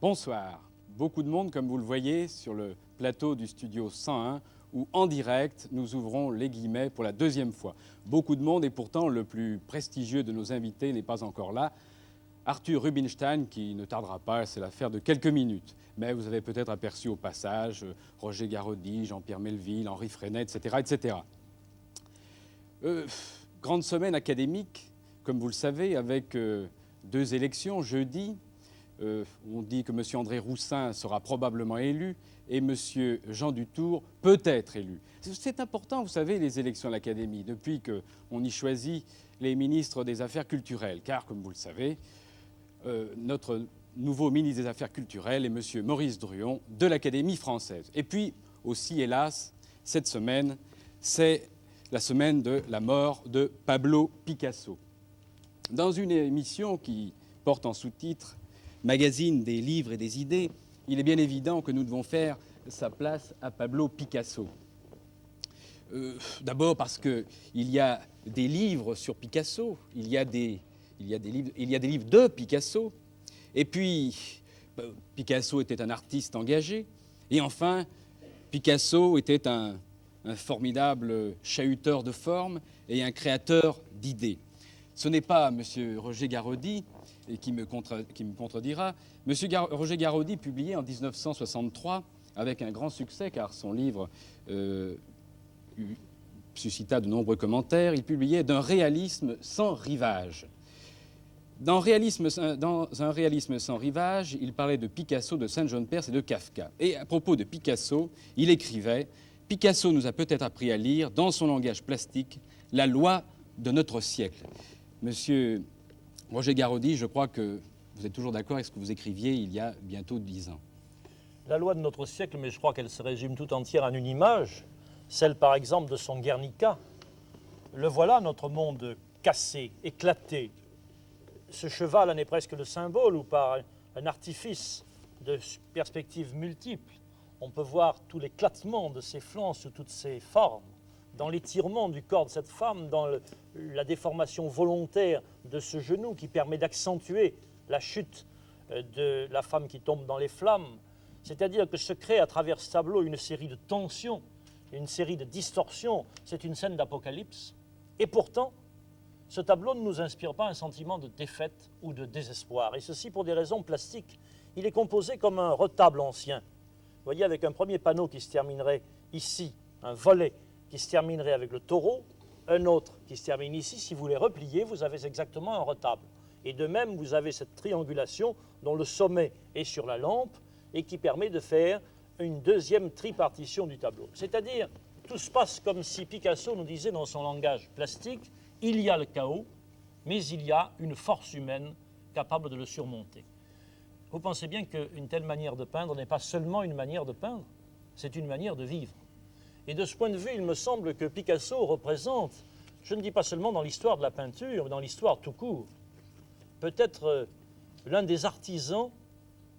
Bonsoir. Beaucoup de monde, comme vous le voyez, sur le plateau du studio 101, où en direct, nous ouvrons les guillemets pour la deuxième fois. Beaucoup de monde et pourtant le plus prestigieux de nos invités n'est pas encore là. Arthur Rubinstein, qui ne tardera pas, c'est l'affaire de quelques minutes. Mais vous avez peut-être aperçu au passage Roger Garaudy, Jean-Pierre Melville, Henri Freinet, etc. etc. Grande semaine académique, comme vous le savez, avec deux élections jeudi. On dit que M. André Roussin sera probablement élu et M. Jean Dutour peut être élu. C'est important, vous savez, les élections à l'Académie, depuis qu'on y choisit les ministres des Affaires culturelles. Car, comme vous le savez, notre nouveau ministre des Affaires culturelles est M. Maurice Druon de l'Académie française. Et puis, aussi, hélas, cette semaine, c'est la semaine de la mort de Pablo Picasso. Dans une émission qui porte en sous-titre Magazine des livres et des idées, il est bien évident que nous devons faire sa place à Pablo Picasso. D'abord parce qu'il y a des livres sur Picasso, il y a des livres de Picasso, et puis Picasso était un artiste engagé, et enfin Picasso était un formidable chahuteur de formes et un créateur d'idées. Ce n'est pas M. Roger Garaudy et qui me contredira. M. Roger Garaudy publiait en 1963, avec un grand succès, car son livre suscita de nombreux commentaires, il publiait « D'un réalisme sans rivage ». Dans un réalisme sans rivage, il parlait de Picasso, de Saint-John Perse et de Kafka. Et à propos de Picasso, il écrivait « Picasso nous a peut-être appris à lire, dans son langage plastique, la loi de notre siècle ». Monsieur Roger Garaudy, je crois que vous êtes toujours d'accord avec ce que vous écriviez il y a bientôt 10 ans. La loi de notre siècle, mais je crois qu'elle se résume tout entière en une image, celle par exemple de son Guernica. Le voilà, notre monde cassé, éclaté. Ce cheval en est presque le symbole, où par un artifice de perspectives multiples, on peut voir tout l'éclatement de ses flancs sous toutes ses formes, dans l'étirement du corps de cette femme, dans la déformation volontaire de ce genou qui permet d'accentuer la chute de la femme qui tombe dans les flammes. C'est-à-dire que se crée à travers ce tableau une série de tensions, une série de distorsions. C'est une scène d'apocalypse. Et pourtant, ce tableau ne nous inspire pas un sentiment de défaite ou de désespoir. Et ceci pour des raisons plastiques. Il est composé comme un retable ancien. Vous voyez, avec un premier panneau qui se terminerait ici, un volet qui se terminerait avec le taureau, un autre qui se termine ici. Si vous les repliez, vous avez exactement un retable. Et de même, vous avez cette triangulation dont le sommet est sur la lampe et qui permet de faire une deuxième tripartition du tableau. C'est-à-dire, tout se passe comme si Picasso nous disait dans son langage plastique, il y a le chaos, mais il y a une force humaine capable de le surmonter. Vous pensez bien qu'une telle manière de peindre n'est pas seulement une manière de peindre, c'est une manière de vivre. Et de ce point de vue, il me semble que Picasso représente, je ne dis pas seulement dans l'histoire de la peinture, mais dans l'histoire tout court, peut-être l'un des artisans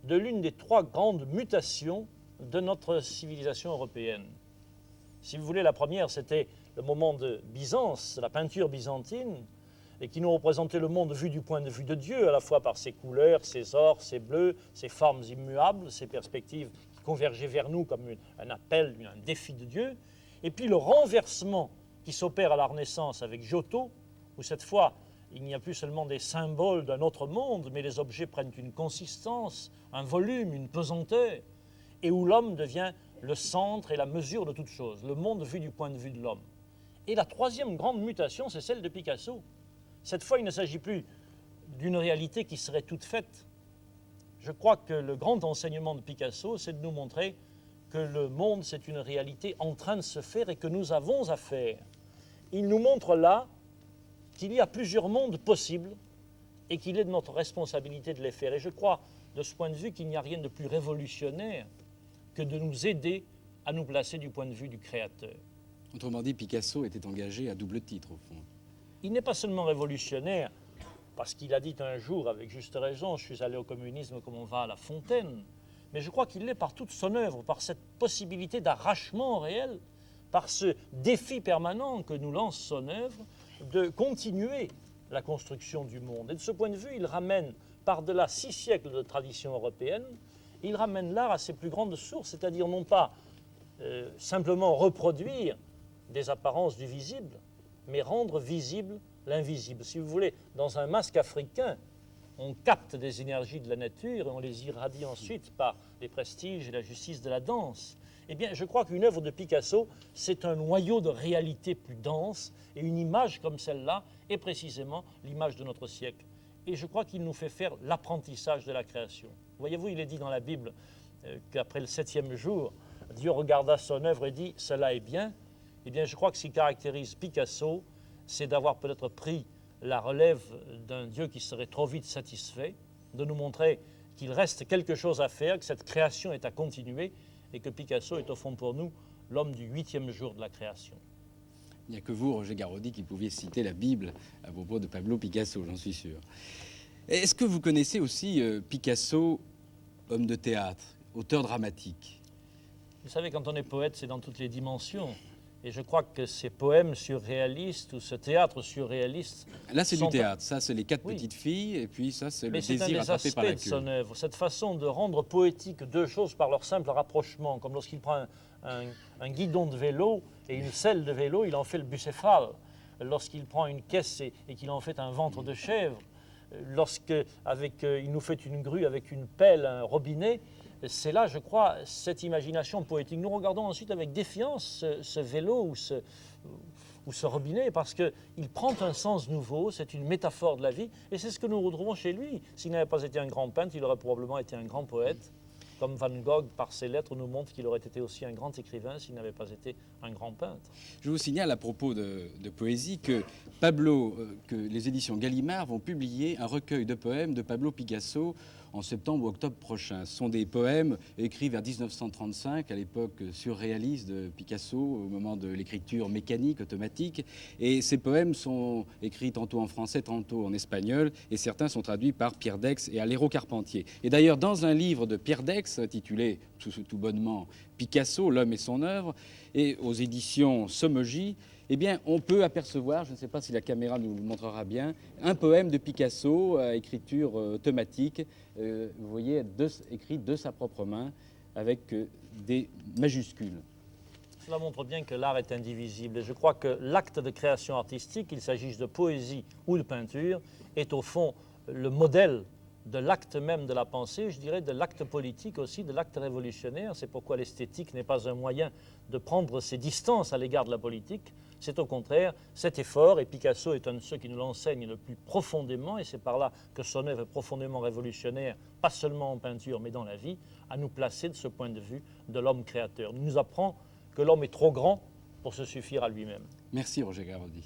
de l'une des trois grandes mutations de notre civilisation européenne. Si vous voulez, la première, c'était le moment de Byzance, la peinture byzantine, et qui nous représentait le monde vu du point de vue de Dieu, à la fois par ses couleurs, ses ors, ses bleus, ses formes immuables, ses perspectives qui convergeaient vers nous comme un appel, un défi de Dieu. Et puis le renversement qui s'opère à la Renaissance avec Giotto, où cette fois, il n'y a plus seulement des symboles d'un autre monde, mais les objets prennent une consistance, un volume, une pesanteur, et où l'homme devient le centre et la mesure de toute chose, le monde vu du point de vue de l'homme. Et la troisième grande mutation, c'est celle de Picasso. Cette fois, il ne s'agit plus d'une réalité qui serait toute faite. Je crois que le grand enseignement de Picasso, c'est de nous montrer que le monde, c'est une réalité en train de se faire et que nous avons à faire. Il nous montre là qu'il y a plusieurs mondes possibles et qu'il est de notre responsabilité de les faire. Et je crois, de ce point de vue, qu'il n'y a rien de plus révolutionnaire que de nous aider à nous placer du point de vue du créateur. Autrement dit, Picasso était engagé à double titre, au fond. Il n'est pas seulement révolutionnaire, parce qu'il a dit un jour, avec juste raison, je suis allé au communisme comme on va à la fontaine, mais je crois qu'il l'est par toute son œuvre, par cette possibilité d'arrachement réel, par ce défi permanent que nous lance son œuvre, de continuer la construction du monde. Et de ce point de vue, il ramène par-delà 6 siècles de tradition européenne Il ramène l'art à ses plus grandes sources, c'est-à-dire non pas simplement reproduire des apparences du visible, mais rendre visible l'invisible. Si vous voulez, dans un masque africain, on capte des énergies de la nature et on les irradie ensuite par les prestiges et la justice de la danse. Eh bien, je crois qu'une œuvre de Picasso, c'est un noyau de réalité plus dense, et une image comme celle-là est précisément l'image de notre siècle. Et je crois qu'il nous fait faire l'apprentissage de la création. Voyez-vous, il est dit dans la Bible qu'après le 7e jour, Dieu regarda son œuvre et dit « cela est bien ». Eh bien, je crois que ce qui caractérise Picasso, c'est d'avoir peut-être pris la relève d'un Dieu qui serait trop vite satisfait, de nous montrer qu'il reste quelque chose à faire, que cette création est à continuer, et que Picasso est au fond pour nous l'homme du 8e jour de la création. Il n'y a que vous, Roger Garaudy, qui pouviez citer la Bible à propos de Pablo Picasso, j'en suis sûr. Est-ce que vous connaissez aussi Picasso, homme de théâtre, auteur dramatique? Vous savez, quand on est poète, c'est dans toutes les dimensions. Et je crois que ces poèmes surréalistes ou ce théâtre surréaliste... Là, c'est du théâtre. Ça, c'est les 4 petites filles. Et puis ça, c'est le désir attrapé par la queue. Mais c'est un des aspects de son œuvre. Cette façon de rendre poétique deux choses par leur simple rapprochement. Comme lorsqu'il prend un guidon de vélo et une selle de vélo, il en fait le bucéphale. Lorsqu'il prend une caisse et qu'il en fait un ventre de chèvre. Il nous fait une grue avec une pelle, un robinet. C'est là, je crois, cette imagination poétique. Nous regardons ensuite avec défiance ce vélo ou ce robinet parce qu'il prend un sens nouveau, c'est une métaphore de la vie, et c'est ce que nous retrouvons chez lui. S'il n'avait pas été un grand peintre, il aurait probablement été un grand poète, comme Van Gogh, par ses lettres, nous montre qu'il aurait été aussi un grand écrivain s'il n'avait pas été un grand peintre. Je vous signale à propos de poésie que que les éditions Gallimard vont publier un recueil de poèmes de Pablo Picasso en septembre ou octobre prochain. Ce sont des poèmes écrits vers 1935, à l'époque surréaliste de Picasso, au moment de l'écriture mécanique, automatique. Et ces poèmes sont écrits tantôt en français, tantôt en espagnol, et certains sont traduits par Pierre Dex et Aléro Carpentier. Et d'ailleurs, dans un livre de Pierre Dex, intitulé tout bonnement Picasso, l'homme et son œuvre, et aux éditions Sommogy, eh bien, on peut apercevoir, je ne sais pas si la caméra nous le montrera bien, un poème de Picasso à écriture automatique, vous voyez, écrit de sa propre main, avec des majuscules. Cela montre bien que l'art est indivisible. Et je crois que l'acte de création artistique, qu'il s'agisse de poésie ou de peinture, est au fond le modèle de l'acte même de la pensée, je dirais de l'acte politique aussi, de l'acte révolutionnaire. C'est pourquoi l'esthétique n'est pas un moyen de prendre ses distances à l'égard de la politique. C'est au contraire cet effort, et Picasso est un de ceux qui nous l'enseigne le plus profondément, et c'est par là que son œuvre est profondément révolutionnaire, pas seulement en peinture, mais dans la vie, à nous placer de ce point de vue de l'homme créateur. Il nous apprend que l'homme est trop grand pour se suffire à lui-même. Merci Roger Garaudy.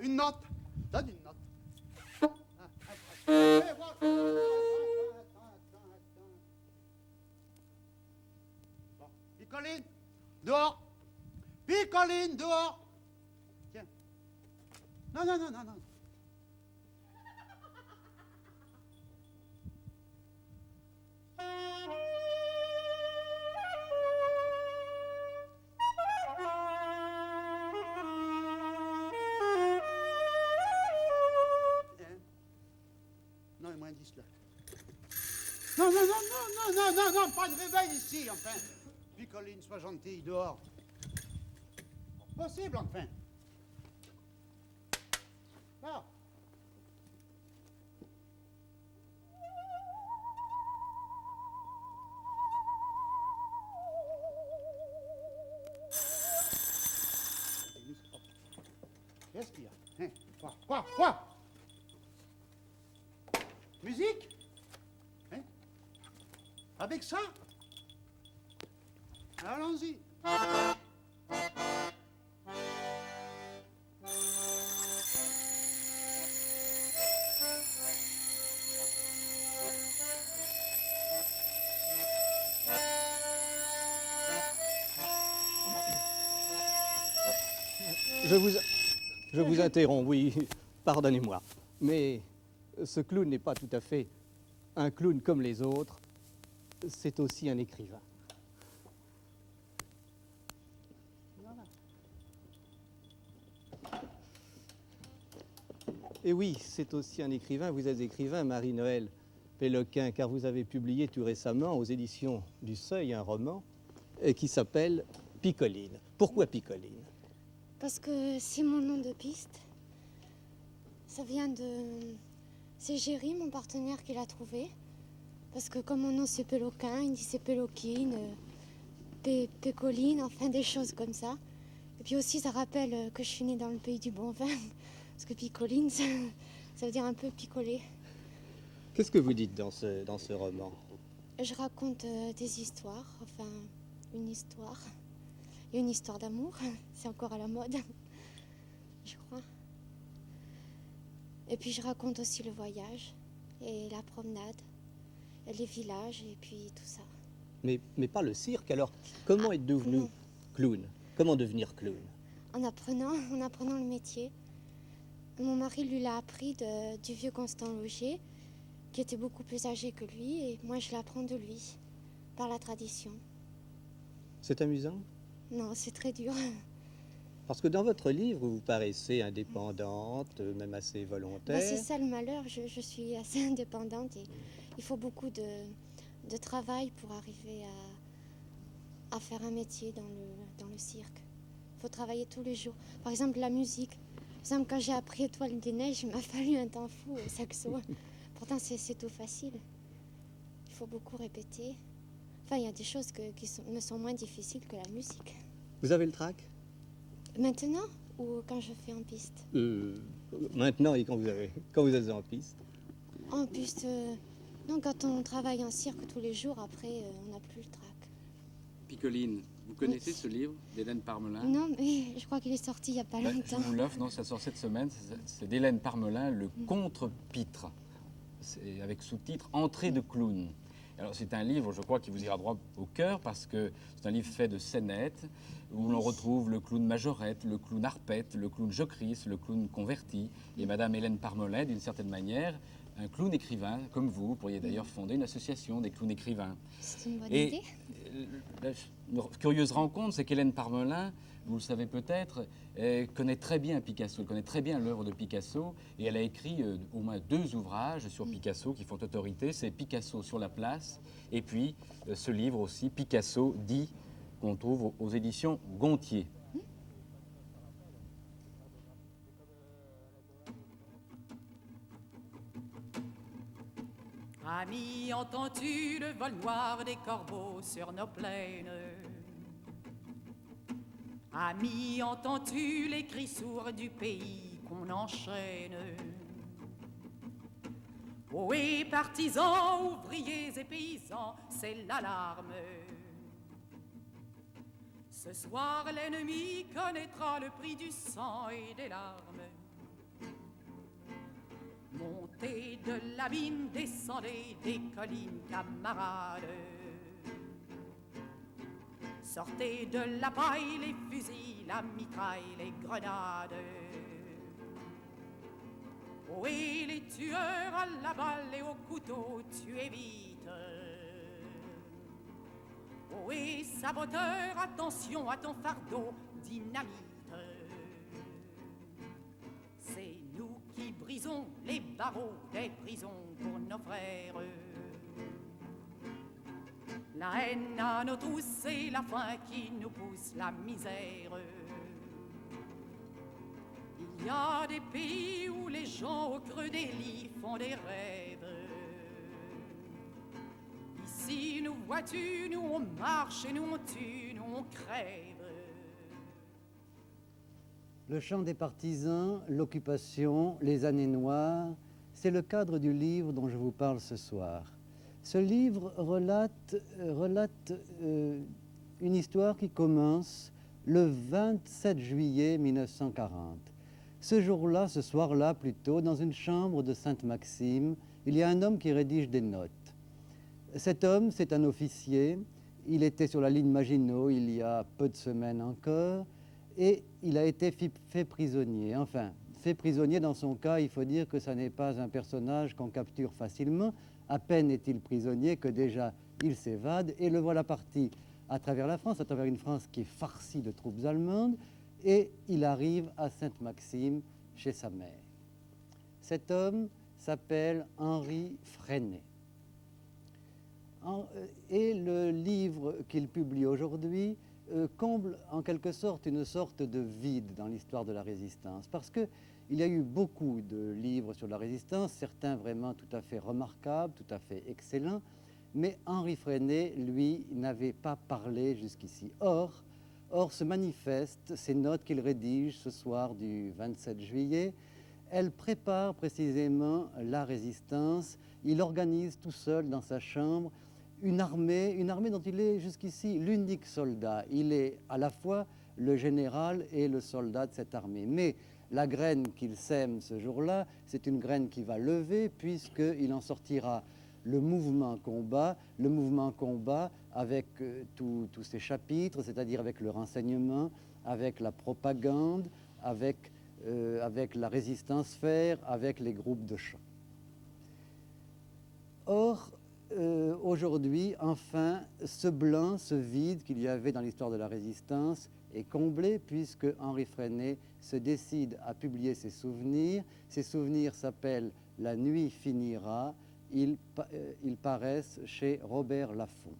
Une note. Donne une note. Bon. Picoline, dehors. Picoline, dehors. Tiens. Non, non, non, non, non. Non, non, non, non, non, non, non, non, pas de réveil ici, enfin. Picoline, sois gentille, dehors. Possible, enfin. Là. Qu'est-ce qu'il y a? Hein? Quoi? Musique? Hein? Avec ça? Allons-y. Je vous interromps, oui, pardonnez-moi. Mais ce clown n'est pas tout à fait un clown comme les autres, c'est aussi un écrivain. Et oui, c'est aussi un écrivain. Vous êtes écrivain, Marie-Noëlle Péloquin, car vous avez publié tout récemment aux éditions du Seuil un roman qui s'appelle Picoline. Pourquoi Picoline? Parce que c'est mon nom de piste. Ça vient de... C'est Géry, mon partenaire, qui l'a trouvé. Parce que comme mon nom c'est Péloquin, il dit c'est Péloquine, Pécoline, enfin des choses comme ça. Et puis aussi ça rappelle que je suis née dans le pays du bon vin. Parce que Picoline, ça veut dire un peu picoler. Qu'est-ce que vous dites dans ce roman? Je raconte des histoires, enfin une histoire. Et une histoire d'amour, c'est encore à la mode, je crois. Et puis je raconte aussi le voyage et la promenade, et les villages et puis tout ça. Mais pas le cirque, alors comment êtes devenu clown? Comment devenir clown? En apprenant le métier. Mon mari lui l'a appris du vieux Constant Logier, qui était beaucoup plus âgé que lui, et moi je l'apprends de lui, par la tradition. C'est amusant? Non, c'est très dur. Parce que dans votre livre, vous paraissez indépendante, même assez volontaire. C'est ça le malheur, je suis assez indépendante et il faut beaucoup de travail pour arriver à faire un métier dans le cirque. Il faut travailler tous les jours. Par exemple, la musique. Par exemple, quand j'ai appris Étoile des Neiges, il m'a fallu un temps fou au saxo. Pourtant, c'est tout facile. Il faut beaucoup répéter. Enfin, il y a des choses qui me sont moins difficiles que la musique. Vous avez le trac? Maintenant ou quand je fais en piste? Maintenant et quand vous êtes en piste? En piste, non, quand on travaille en cirque tous les jours, après, on n'a plus le trac. Picoline, vous connaissez ce livre d'Hélène Parmelin? Non, mais je crois qu'il est sorti il n'y a pas Je longtemps. vous l'offre, non, ça sort cette semaine. C'est d'Hélène Parmelin, Le Contre-Pitre. C'est avec sous-titre Entrée de clown. Alors c'est un livre, je crois, qui vous ira droit au cœur parce que c'est un livre fait de scénettes où l'on retrouve le clown majorette, le clown arpette, le clown jocrisse, le clown converti. Et Madame Hélène Parmelin, d'une certaine manière, un clown écrivain, comme vous pourriez d'ailleurs fonder une association des clowns écrivains. C'est une bonne idée. La curieuse rencontre, c'est qu'Hélène Parmelin, vous le savez peut-être, connaît très bien Picasso, elle connaît très bien l'œuvre de Picasso, et elle a écrit au moins 2 ouvrages sur Picasso qui font autorité. C'est Picasso sur la place, et puis ce livre aussi, Picasso dit, qu'on trouve aux éditions Gontier. Ami, entends-tu le vol noir des corbeaux sur nos plaines? Ami, entends-tu les cris sourds du pays qu'on enchaîne? Ohé, partisans, ouvriers et paysans, c'est l'alarme. Ce soir, l'ennemi connaîtra le prix du sang et des larmes. Montez de la mine, descendez des collines, camarades. Sortez de la paille, les fusils, la mitraille, les grenades. Ohé, les tueurs à la balle et au couteau, tuez vite. Ohé, saboteur, attention à ton fardeau, dynamite. C'est nous qui brisons les barreaux des prisons pour nos frères. La haine à nos tous, c'est la faim qui nous pousse la misère. Il y a des pays où les gens au creux des lits font des rêves. Ici, nous vois-tu, nous on marche et nous on tue, nous on crève. Le chant des partisans, l'occupation, les années noires, c'est le cadre du livre dont je vous parle ce soir. Ce livre relate une histoire qui commence le 27 juillet 1940. Ce jour-là, ce soir-là plutôt, dans une chambre de Sainte-Maxime, il y a un homme qui rédige des notes. Cet homme, c'est un officier. Il était sur la ligne Maginot il y a peu de semaines encore et il a été fait prisonnier. Enfin, fait prisonnier dans son cas, il faut dire que ça n'est pas un personnage qu'on capture facilement. À peine est-il prisonnier que déjà il s'évade et le voilà parti à travers la France, à travers une France qui est farcie de troupes allemandes, et il arrive à Sainte-Maxime chez sa mère. Cet homme s'appelle Henri Freinet. Et le livre qu'il publie aujourd'hui comble en quelque sorte une sorte de vide dans l'histoire de la résistance, parce qu'il y a eu beaucoup de livres sur la résistance, certains vraiment tout à fait remarquables, tout à fait excellents, mais Henri Freinet, lui, n'avait pas parlé jusqu'ici. Or, ce manifeste, ces notes qu'il rédige ce soir du 27 juillet, elles préparent précisément la résistance. Il organise tout seul dans sa chambre une armée dont il est jusqu'ici l'unique soldat. Il est à la fois le général et le soldat de cette armée. Mais la graine qu'il sème ce jour-là, c'est une graine qui va lever puisqu'il en sortira le mouvement combat avec tous ces chapitres, c'est-à-dire avec le renseignement, avec la propagande, avec la résistance faire, avec les groupes de chant. Or, aujourd'hui, enfin, ce blanc, ce vide qu'il y avait dans l'histoire de la résistance est comblé puisque Henri Freinet se décide à publier ses souvenirs. Ces souvenirs s'appellent « La nuit finira ». Ils paraissent chez Robert Laffont.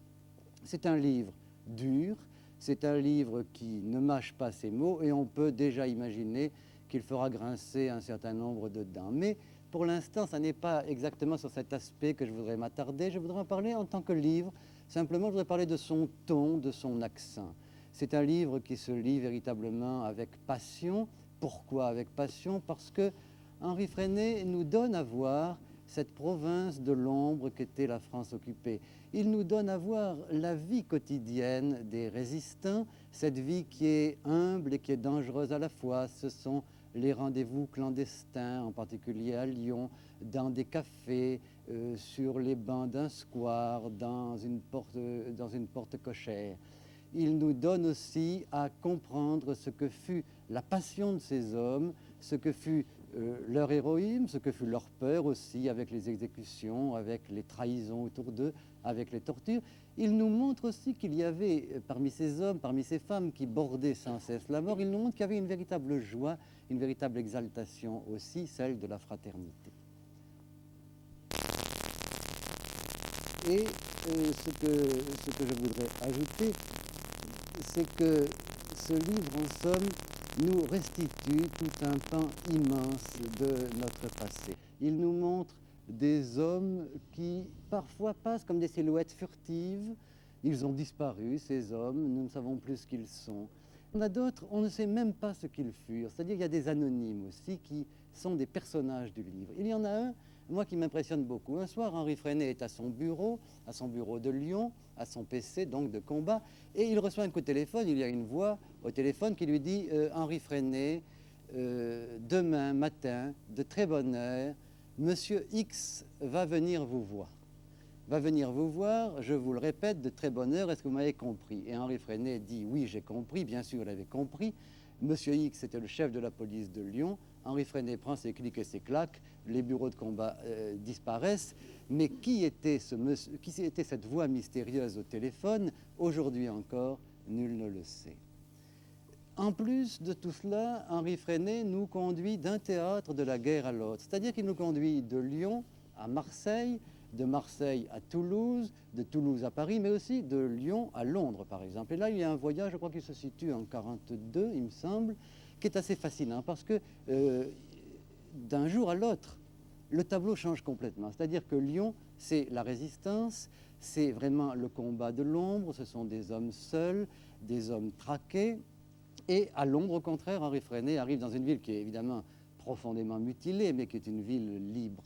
C'est un livre dur, c'est un livre qui ne mâche pas ses mots et on peut déjà imaginer qu'il fera grincer un certain nombre de dents. Mais pour l'instant, ça n'est pas exactement sur cet aspect que je voudrais m'attarder. Je voudrais en parler en tant que livre. Simplement, je voudrais parler de son ton, de son accent. C'est un livre qui se lit véritablement avec passion. Pourquoi avec passion? Parce que Henri Freinet nous donne à voir cette province de l'ombre qu'était la France occupée. Il nous donne à voir la vie quotidienne des résistants, cette vie qui est humble et qui est dangereuse à la fois. Ce sont les rendez-vous clandestins, en particulier à Lyon, dans des cafés, sur les bancs d'un square, dans une porte cochère. Il nous donne aussi à comprendre ce que fut la passion de ces hommes, ce que fut leur héroïsme, ce que fut leur peur aussi, avec les exécutions, avec les trahisons autour d'eux, avec les tortures. Il nous montre aussi qu'il y avait, parmi ces hommes, parmi ces femmes qui bordaient sans cesse la mort, il nous montre qu'il y avait une véritable joie, une véritable exaltation aussi, celle de la fraternité. Et ce que je voudrais ajouter, c'est que ce livre, en somme, nous restitue tout un pan immense de notre passé. Il nous montre des hommes qui parfois passent comme des silhouettes furtives. Ils ont disparu, ces hommes, nous ne savons plus ce qu'ils sont. On a d'autres, on ne sait même pas ce qu'ils furent. C'est-à-dire qu'il y a des anonymes aussi qui sont des personnages du livre. Il y en a un, moi, qui m'impressionne beaucoup. Un soir, Henri Freinet est à son bureau de Lyon, à son PC, donc de combat, et il reçoit un coup de téléphone. Il y a une voix au téléphone qui lui dit « Henri Freinet, demain matin, de très bonne heure, Monsieur X va venir vous voir. Va venir vous voir, je vous le répète, de très bonne heure, est-ce que vous m'avez compris ?» Et Henri Freinet dit « Oui, j'ai compris, bien sûr, il avait compris. » Monsieur X était le chef de la police de Lyon. Henri Freinet prend ses clics et ses claques, les bureaux de combat disparaissent. Mais qui était cette voix mystérieuse au téléphone? Aujourd'hui encore, nul ne le sait. En plus de tout cela, Henri Freinet nous conduit d'un théâtre de la guerre à l'autre. C'est-à-dire qu'il nous conduit de Lyon à Marseille, de Marseille à Toulouse, de Toulouse à Paris, mais aussi de Lyon à Londres, par exemple. Et là, il y a un voyage, je crois qu'il se situe en 1942, il me semble, qui est assez fascinant parce que d'un jour à l'autre, le tableau change complètement. C'est-à-dire que Lyon, c'est la résistance, c'est vraiment le combat de l'ombre, ce sont des hommes seuls, des hommes traqués. Et à Londres, au contraire, Henri Freinet arrive dans une ville qui est évidemment profondément mutilée, mais qui est une ville libre.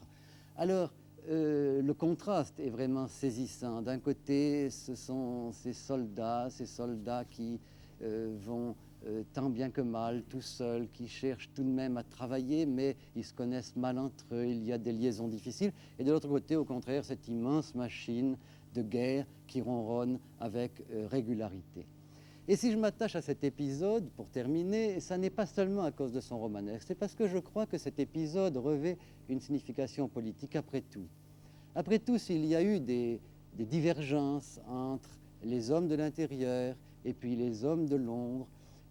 Alors, le contraste est vraiment saisissant. D'un côté, ce sont ces soldats qui vont tant bien que mal, tout seuls, qui cherchent tout de même à travailler, mais ils se connaissent mal entre eux, il y a des liaisons difficiles. Et de l'autre côté, au contraire, cette immense machine de guerre qui ronronne avec régularité. Et si je m'attache à cet épisode, pour terminer, ça n'est pas seulement à cause de son romanesque, c'est parce que je crois que cet épisode revêt une signification politique après tout. Après tout, s'il y a eu des divergences entre les hommes de l'intérieur et puis les hommes de Londres,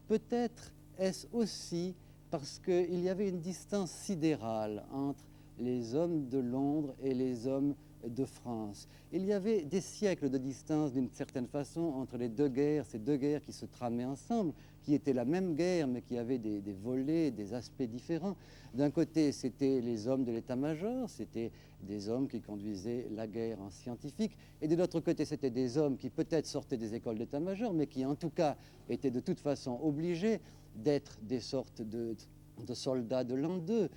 peut-être est-ce aussi parce qu'il y avait une distance sidérale entre les hommes de Londres et les hommes de France. Il y avait des siècles de distance, d'une certaine façon, entre les deux guerres, ces deux guerres qui se tramaient ensemble, qui étaient la même guerre, mais qui avaient des volets, des aspects différents. D'un côté, c'était les hommes de l'état-major, c'était des hommes qui conduisaient la guerre en scientifique, et de l'autre côté, c'était des hommes qui peut-être sortaient des écoles d'état-major, mais qui en tout cas étaient de toute façon obligés d'être des sortes de soldats de l'an 2.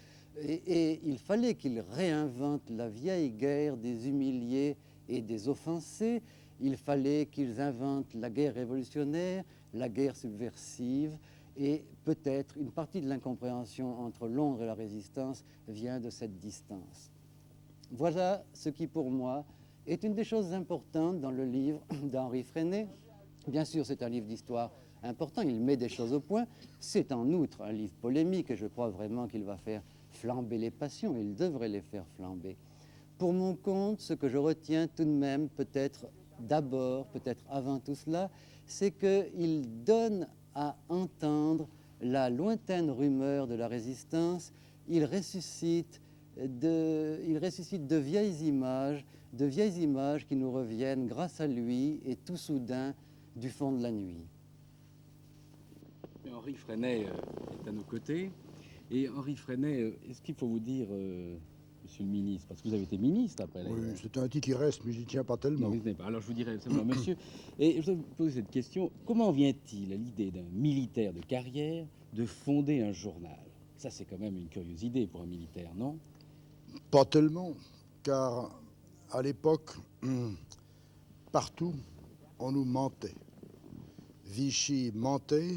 Et il fallait qu'ils réinventent la vieille guerre des humiliés et des offensés. Il fallait qu'ils inventent la guerre révolutionnaire, la guerre subversive. Et peut-être une partie de l'incompréhension entre Londres et la résistance vient de cette distance. Voilà ce qui, pour moi, est une des choses importantes dans le livre d'Henri Freinet. Bien sûr, c'est un livre d'histoire important, il met des choses au point. C'est en outre un livre polémique et je crois vraiment qu'il va faire flamber les passions, il devrait les faire flamber. Pour mon compte, ce que je retiens tout de même, peut-être d'abord, peut-être avant tout cela, c'est qu'il donne à entendre la lointaine rumeur de la résistance, il ressuscite de vieilles images qui nous reviennent grâce à lui et tout soudain du fond de la nuit. Henri Freinet est à nos côtés. Et Henri Freinet, est-ce qu'il faut vous dire, monsieur le ministre, parce que vous avez été ministre après la guerre. Oui, c'est un titre qui reste, mais j'y tiens pas tellement. Non, vous n'êtes pas. Alors je vous dirais simplement, monsieur, et je vais vous poser cette question, comment vient-il à l'idée d'un militaire de carrière de fonder un journal? Ça, c'est quand même une curieuse idée pour un militaire, non? Pas tellement, car à l'époque, partout, on nous mentait. Vichy mentait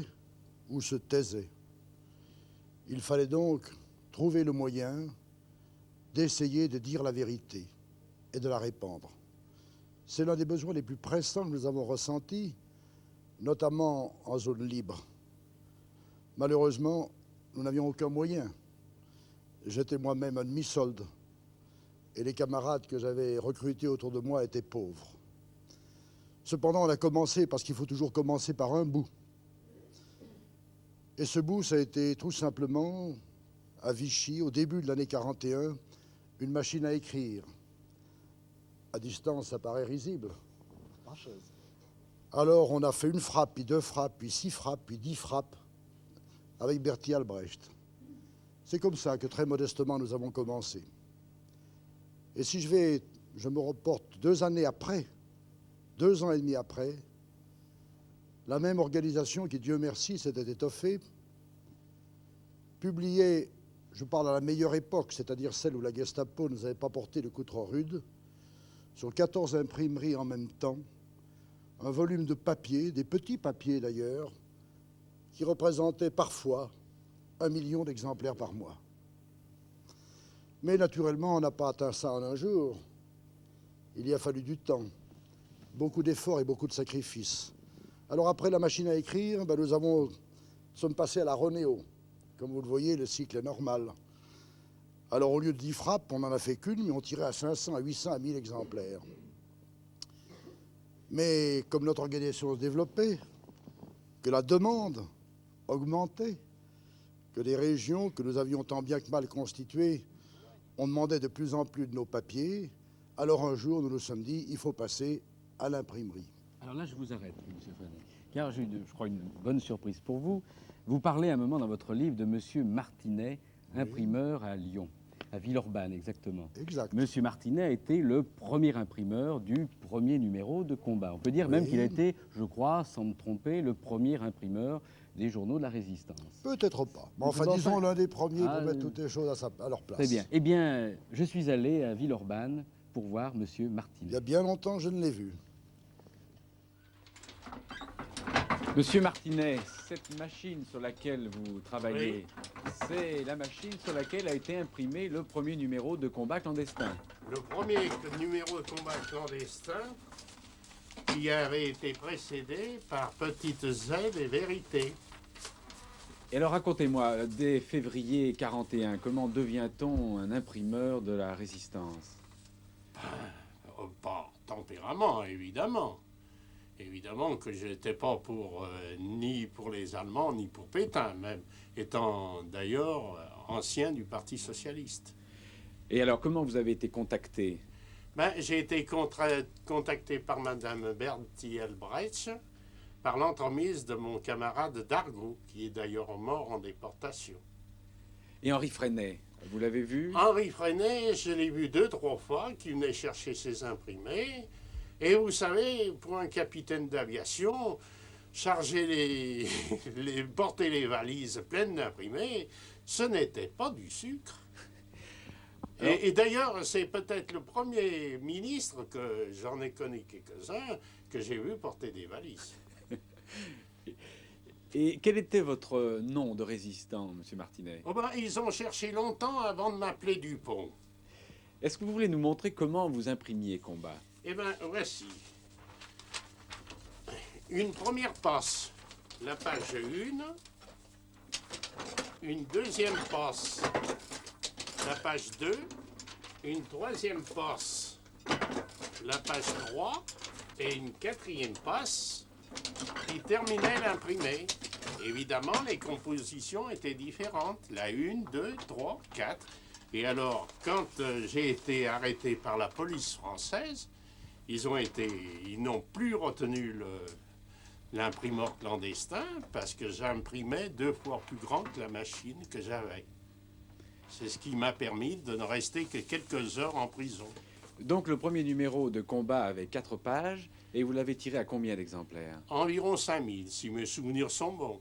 ou se taisait. Il fallait donc trouver le moyen d'essayer de dire la vérité et de la répandre. C'est l'un des besoins les plus pressants que nous avons ressentis, notamment en zone libre. Malheureusement, nous n'avions aucun moyen. J'étais moi-même un demi-solde et les camarades que j'avais recrutés autour de moi étaient pauvres. Cependant, on a commencé parce qu'il faut toujours commencer par un bout. Et ce bout, ça a été tout simplement, à Vichy, au début de l'année 41, une machine à écrire. À distance, ça paraît risible. Alors, on a fait une frappe, puis deux frappes, puis 6 frappes, puis 10 frappes, avec Bertie Albrecht. C'est comme ça que, très modestement, nous avons commencé. Et si je me reporte 2 années après, 2 ans et demi après, la même organisation qui, Dieu merci, s'était étoffée, publiait, je parle à la meilleure époque, c'est-à-dire celle où la Gestapo ne nous avait pas porté le coup trop rude, sur 14 imprimeries en même temps, un volume de papier, des petits papiers d'ailleurs, qui représentaient parfois 1 million d'exemplaires par mois. Mais naturellement, on n'a pas atteint ça en un jour. Il y a fallu du temps, beaucoup d'efforts et beaucoup de sacrifices. Alors après la machine à écrire, nous sommes passés à la Ronéo. Comme vous le voyez, le cycle est normal. Alors au lieu de 10 frappes, on n'en a fait qu'une, mais on tirait à 500, à 800, à 1000 exemplaires. Mais comme notre organisation se développait, que la demande augmentait, que les régions que nous avions tant bien que mal constituées, on demandait de plus en plus de nos papiers, Alors un jour, nous nous sommes dit, il faut passer à l'imprimerie. Alors là, je vous arrête, monsieur Freinet, car j'ai, je crois, une bonne surprise pour vous. Vous parlez à un moment dans votre livre de monsieur Martinet, imprimeur à Lyon, à Villeurbanne exactement. Exact. Monsieur Martinet a été le premier imprimeur du premier numéro de Combat. On peut dire même qu'il a été, je crois, sans me tromper, le premier imprimeur des journaux de la Résistance. Peut-être pas. Mais enfin, disons l'un des premiers pour mettre toutes les choses à leur place. Très bien. Eh bien, je suis allé à Villeurbanne pour voir monsieur Martinet. Il y a bien longtemps, je ne l'ai vu. Monsieur Martinet, cette machine sur laquelle vous travaillez, c'est la machine sur laquelle a été imprimé le premier numéro de Combat clandestin. Le premier numéro de Combat clandestin qui avait été précédé par Petites aides et vérités. Et alors racontez-moi, dès février 41, comment devient-on un imprimeur de la Résistance? Par tempérament, évidemment. Évidemment que je n'étais pas ni pour les Allemands, ni pour Pétain, même étant d'ailleurs ancien du Parti socialiste. Et alors, comment vous avez été contacté? J'ai été contacté par Madame Bertie Elbrecht, par l'entremise de mon camarade Dargaud, qui est d'ailleurs mort en déportation. Et Henri Freinet, vous l'avez vu? Henri Freinet, je l'ai vu 2-3 fois, qui venait chercher ses imprimés. Et vous savez, pour un capitaine d'aviation, charger porter les valises pleines d'imprimés, ce n'était pas du sucre. Et d'ailleurs, c'est peut-être le premier ministre, que j'en ai connu quelques-uns, que j'ai vu porter des valises. Et quel était votre nom de résistant, monsieur Martinet? Ils ont cherché longtemps avant de m'appeler Dupont. Est-ce que vous voulez nous montrer comment vous imprimiez Combat? Eh bien, voici. Une première passe, la page 1. Une deuxième passe, la page 2. Une troisième passe, la page 3. Et une quatrième passe qui terminait l'imprimé. Évidemment, les compositions étaient différentes. La 1, 2, 3, 4. Et alors, quand j'ai été arrêté par la police française, ils n'ont plus retenu l'imprimeur clandestin parce que j'imprimais 2 fois plus grand que la machine que j'avais. C'est ce qui m'a permis de ne rester que quelques heures en prison. Donc le premier numéro de Combat avait 4 pages et vous l'avez tiré à combien d'exemplaires? Environ 5000, si mes souvenirs sont bons.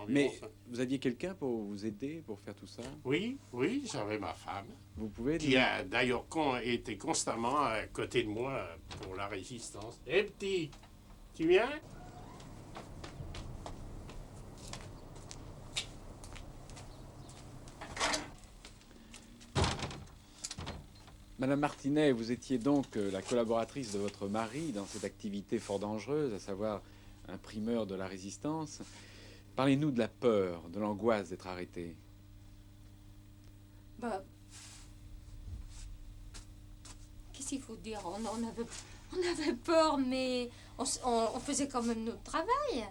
Mais vous aviez quelqu'un pour vous aider, pour faire tout ça? Oui, j'avais ma femme. Vous pouvez qui a d'ailleurs été constamment à côté de moi pour la résistance. Hé petit, tu viens? Madame Martinet, vous étiez donc la collaboratrice de votre mari dans cette activité fort dangereuse, à savoir imprimeur de la Résistance. Parlez-nous de la peur, de l'angoisse d'être arrêté. Qu'est-ce qu'il faut dire? On avait peur, mais on faisait quand même notre travail.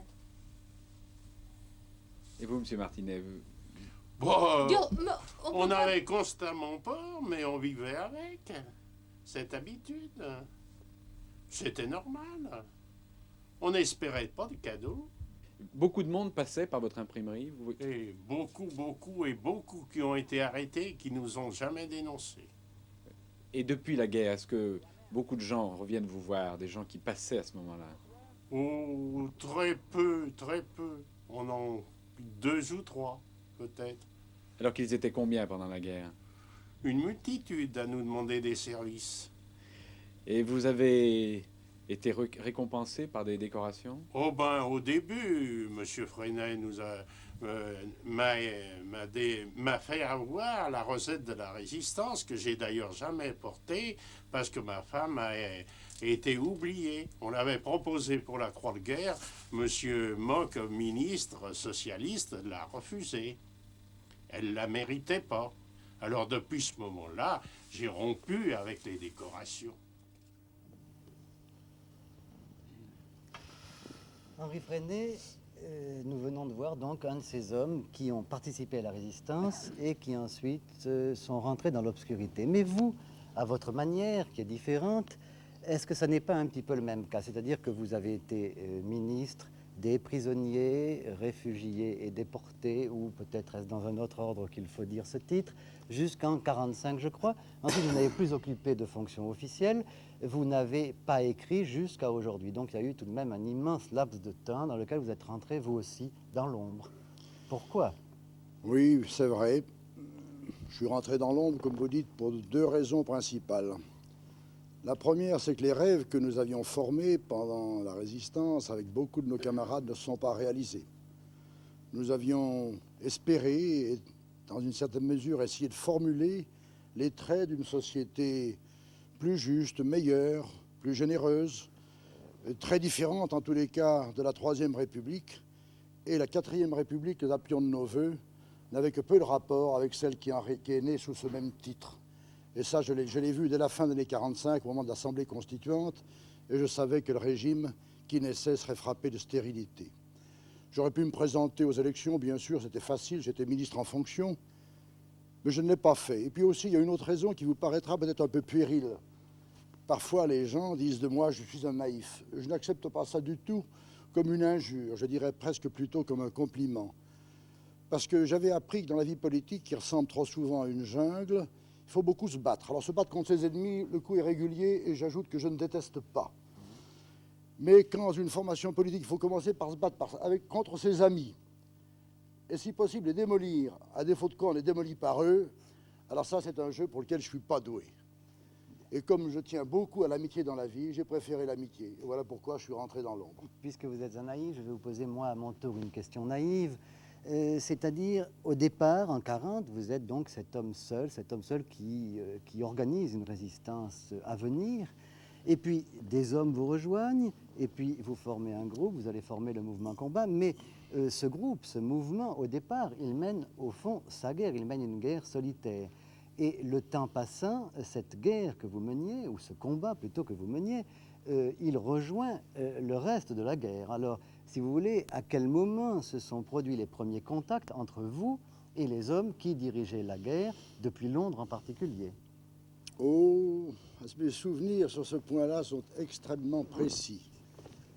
Et vous, monsieur Martinet, on avait constamment peur, mais on vivait avec. Cette habitude. C'était normal. On n'espérait pas de cadeaux. Beaucoup de monde passait par votre imprimerie? Et beaucoup qui ont été arrêtés et qui nous ont jamais dénoncés. Et depuis la guerre, est-ce que beaucoup de gens reviennent vous voir, des gens qui passaient à ce moment-là? Oh, très peu. On en 2 ou 3, peut-être. Alors qu'ils étaient combien pendant la guerre? Une multitude à nous demander des services. Et vous avez été récompensé par des décorations? Au début, M. Freinet m'a fait avoir la rosette de la Résistance, que j'ai d'ailleurs jamais portée, parce que ma femme a été oubliée. On l'avait proposé pour la Croix de guerre. M. Mock, ministre socialiste, l'a refusée. Elle ne la méritait pas. Alors depuis ce moment-là, j'ai rompu avec les décorations. Henri Freinet, nous venons de voir donc un de ces hommes qui ont participé à la Résistance et qui ensuite sont rentrés dans l'obscurité. Mais vous, à votre manière, qui est différente. Est-ce que ça n'est pas un petit peu le même cas? C'est-à-dire que vous avez été ministre des prisonniers, réfugiés et déportés, ou peut-être est-ce dans un autre ordre qu'il faut dire ce titre, jusqu'en 1945, je crois. Ensuite, vous n'avez plus occupé de fonction officielle, vous n'avez pas écrit jusqu'à aujourd'hui. Donc, il y a eu tout de même un immense laps de temps dans lequel vous êtes rentré, vous aussi, dans l'ombre. Pourquoi? Oui, c'est vrai. Je suis rentré dans l'ombre, comme vous dites, pour deux raisons principales. La première, c'est que les rêves que nous avions formés pendant la résistance avec beaucoup de nos camarades ne se sont pas réalisés. Nous avions espéré, et dans une certaine mesure, essayé de formuler les traits d'une société plus juste, meilleure, plus généreuse, très différente en tous les cas de la Troisième République. Et la Quatrième République, que nous appelions de nos voeux, n'avait que peu de rapport avec celle qui est née sous ce même titre. Et ça, je l'ai vu dès la fin des années 1945, au moment de l'Assemblée constituante, et je savais que le régime qui naissait serait frappé de stérilité. J'aurais pu me présenter aux élections, bien sûr, c'était facile, j'étais ministre en fonction, mais je ne l'ai pas fait. Et puis aussi, il y a une autre raison qui vous paraîtra peut-être un peu puérile. Parfois, les gens disent de moi, je suis un naïf. Je n'accepte pas ça du tout comme une injure, je dirais presque plutôt comme un compliment. Parce que j'avais appris que dans la vie politique, qui ressemble trop souvent à une jungle, il faut beaucoup se battre. Alors se battre contre ses ennemis, le coup est régulier, et j'ajoute que je ne déteste pas. Mais quand dans une formation politique, il faut commencer par se battre contre ses amis, et si possible les démolir, à défaut de quoi on les démolit par eux, alors ça c'est un jeu pour lequel je ne suis pas doué. Et comme je tiens beaucoup à l'amitié dans la vie, j'ai préféré l'amitié. Et voilà pourquoi je suis rentré dans l'ombre. Puisque vous êtes un naïf, je vais vous poser moi à mon tour une question naïve. C'est-à-dire, au départ, en 1940, vous êtes donc cet homme seul qui organise une résistance à venir. Et puis, des hommes vous rejoignent, et puis vous formez un groupe, vous allez former le mouvement combat. Mais ce groupe, ce mouvement, au départ, il mène au fond sa guerre, il mène une guerre solitaire. Et le temps passant, cette guerre que vous meniez, ou ce combat plutôt que vous meniez, il rejoint le reste de la guerre. Alors, si vous voulez, à quel moment se sont produits les premiers contacts entre vous et les hommes qui dirigeaient la guerre, depuis Londres en particulier? Oh, mes souvenirs sur ce point-là sont extrêmement précis.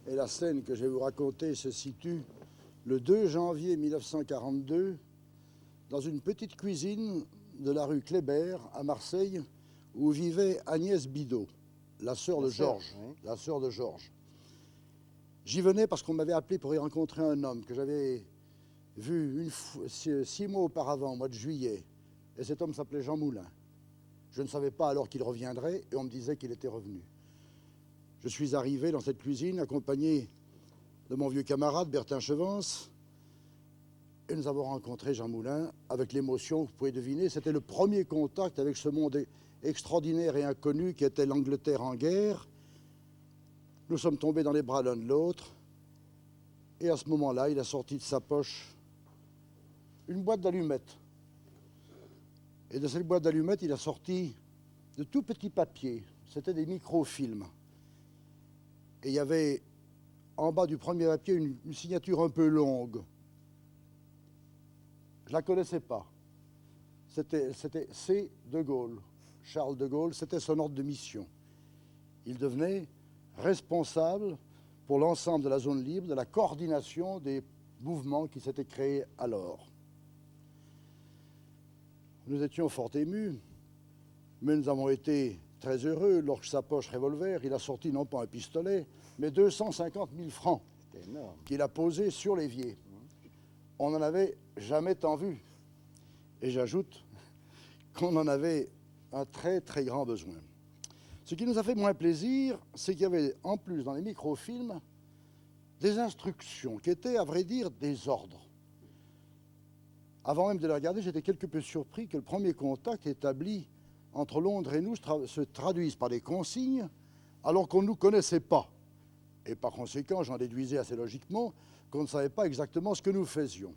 Et la scène que je vais vous raconter se situe le 2 janvier 1942 dans une petite cuisine de la rue Kléber à Marseille où vivait Agnès Bidot, la sœur de Georges. Oui. La sœur de Georges. J'y venais parce qu'on m'avait appelé pour y rencontrer un homme que j'avais vu 6 mois auparavant, au mois de juillet. Et cet homme s'appelait Jean Moulin. Je ne savais pas alors qu'il reviendrait et on me disait qu'il était revenu. Je suis arrivé dans cette cuisine accompagné de mon vieux camarade Bertin Chevance et nous avons rencontré Jean Moulin avec l'émotion que vous pouvez deviner. C'était le premier contact avec ce monde extraordinaire et inconnu qui était l'Angleterre en guerre. Nous sommes tombés dans les bras l'un de l'autre et à ce moment-là, il a sorti de sa poche une boîte d'allumettes. Et de cette boîte d'allumettes, il a sorti de tout petits papiers. C'était des microfilms. Et il y avait en bas du premier papier une signature un peu longue. Je ne la connaissais pas. C'était C. de Gaulle. Charles de Gaulle, c'était son ordre de mission. Il devenait responsable pour l'ensemble de la zone libre de la coordination des mouvements qui s'étaient créés alors. Nous étions fort émus, mais nous avons été très heureux lorsque sa poche revolver, il a sorti non pas un pistolet, mais 250 000 francs qu'il a posés sur l'évier. On n'en avait jamais tant vu. Et j'ajoute qu'on en avait un très très grand besoin. Ce qui nous a fait moins plaisir, c'est qu'il y avait en plus dans les microfilms des instructions qui étaient, à vrai dire, des ordres. Avant même de les regarder, j'étais quelque peu surpris que le premier contact établi entre Londres et nous se traduise par des consignes alors qu'on ne nous connaissait pas. Et par conséquent, j'en déduisais assez logiquement qu'on ne savait pas exactement ce que nous faisions.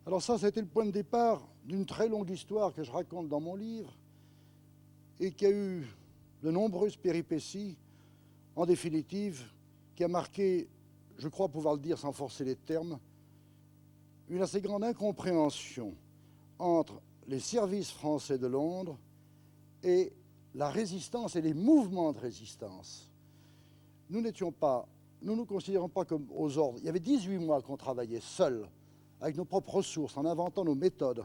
Alors ça, c'était le point de départ d'une très longue histoire que je raconte dans mon livre et qui a eu de nombreuses péripéties, en définitive, qui a marqué, je crois pouvoir le dire sans forcer les termes, une assez grande incompréhension entre les services français de Londres et la résistance et les mouvements de résistance. Nous ne nous considérons pas comme aux ordres. Il y avait 18 mois qu'on travaillait seuls, avec nos propres ressources, en inventant nos méthodes,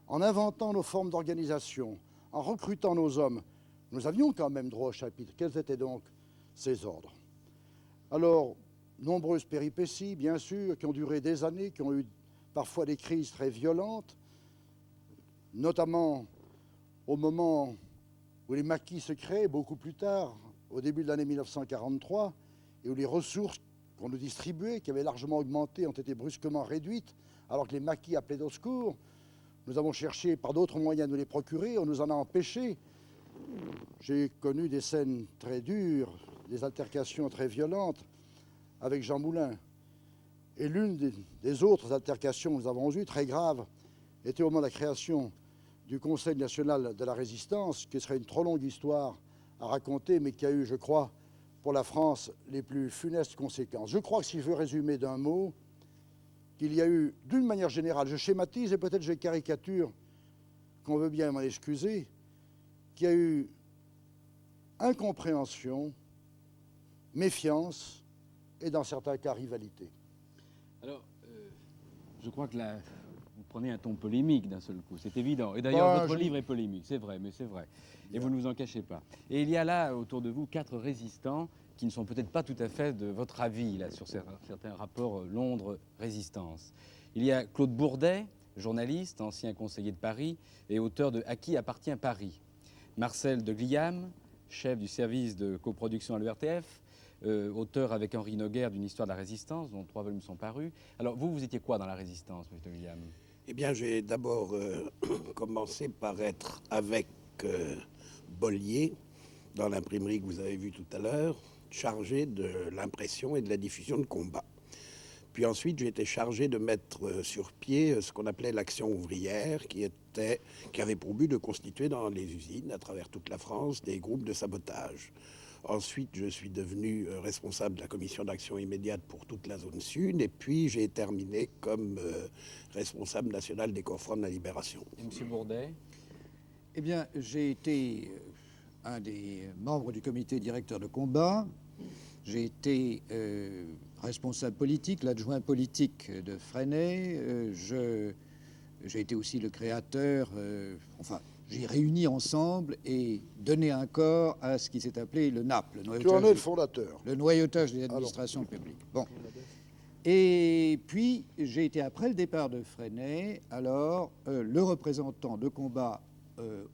en inventant nos formes d'organisation, en recrutant nos hommes. Nous avions quand même droit au chapitre. Quels étaient donc ces ordres? Alors, nombreuses péripéties, bien sûr, qui ont duré des années, qui ont eu parfois des crises très violentes, notamment au moment où les maquis se créent, beaucoup plus tard, au début de l'année 1943, et où les ressources qu'on nous distribuait, qui avaient largement augmenté, ont été brusquement réduites, alors que les maquis appelaient au secours. Nous avons cherché par d'autres moyens de nous les procurer, on nous en a empêchés. J'ai connu des scènes très dures, des altercations très violentes avec Jean Moulin. Et l'une des autres altercations que nous avons eues, très graves, était au moment de la création du Conseil national de la résistance, qui serait une trop longue histoire à raconter, mais qui a eu, je crois, pour la France, les plus funestes conséquences. Je crois que si je veux résumer d'un mot, qu'il y a eu, d'une manière générale, je schématise et peut-être je caricature, qu'on veut bien m'en excuser, qu'il y a eu incompréhension, méfiance et, dans certains cas, rivalité. Alors, je crois que là, vous prenez un ton polémique d'un seul coup, c'est évident. Et d'ailleurs, votre livre est polémique, c'est vrai, mais c'est vrai. Et vous ne vous en cachez pas. Et il y a là, autour de vous, 4 résistants qui ne sont peut-être pas tout à fait de votre avis là, sur certains rapports Londres-Résistance. Il y a Claude Bourdet, journaliste, ancien conseiller de Paris et auteur de « À qui appartient Paris ». Marcel de Gliam, chef du service de coproduction à l'ERTF, auteur avec Henri Noguer d'une histoire de la Résistance, dont 3 volumes sont parus. Alors, vous étiez quoi dans la Résistance, M. de Gliam? Eh bien, j'ai d'abord commencé par être avec Bollier, dans l'imprimerie que vous avez vue tout à l'heure, chargé de l'impression et de la diffusion de Combat. Puis ensuite, j'ai été chargé de mettre sur pied ce qu'on appelait l'action ouvrière, qui avait pour but de constituer dans les usines, à travers toute la France, des groupes de sabotage. Ensuite, je suis devenu responsable de la commission d'action immédiate pour toute la zone sud, et puis j'ai terminé comme responsable national des corps francs de la libération. Et M. Bourdet? Eh bien, j'ai été un des membres du comité directeur de Combat. J'ai été responsable politique, l'adjoint politique de Freinet. J'ai été aussi le créateur, j'ai réuni ensemble et donné un corps à ce qui s'est appelé le NAP. Tu en es le fondateur. Le noyautage des administrations publiques. Bon. Et puis, j'ai été, après le départ de Freinet, alors le représentant de Combat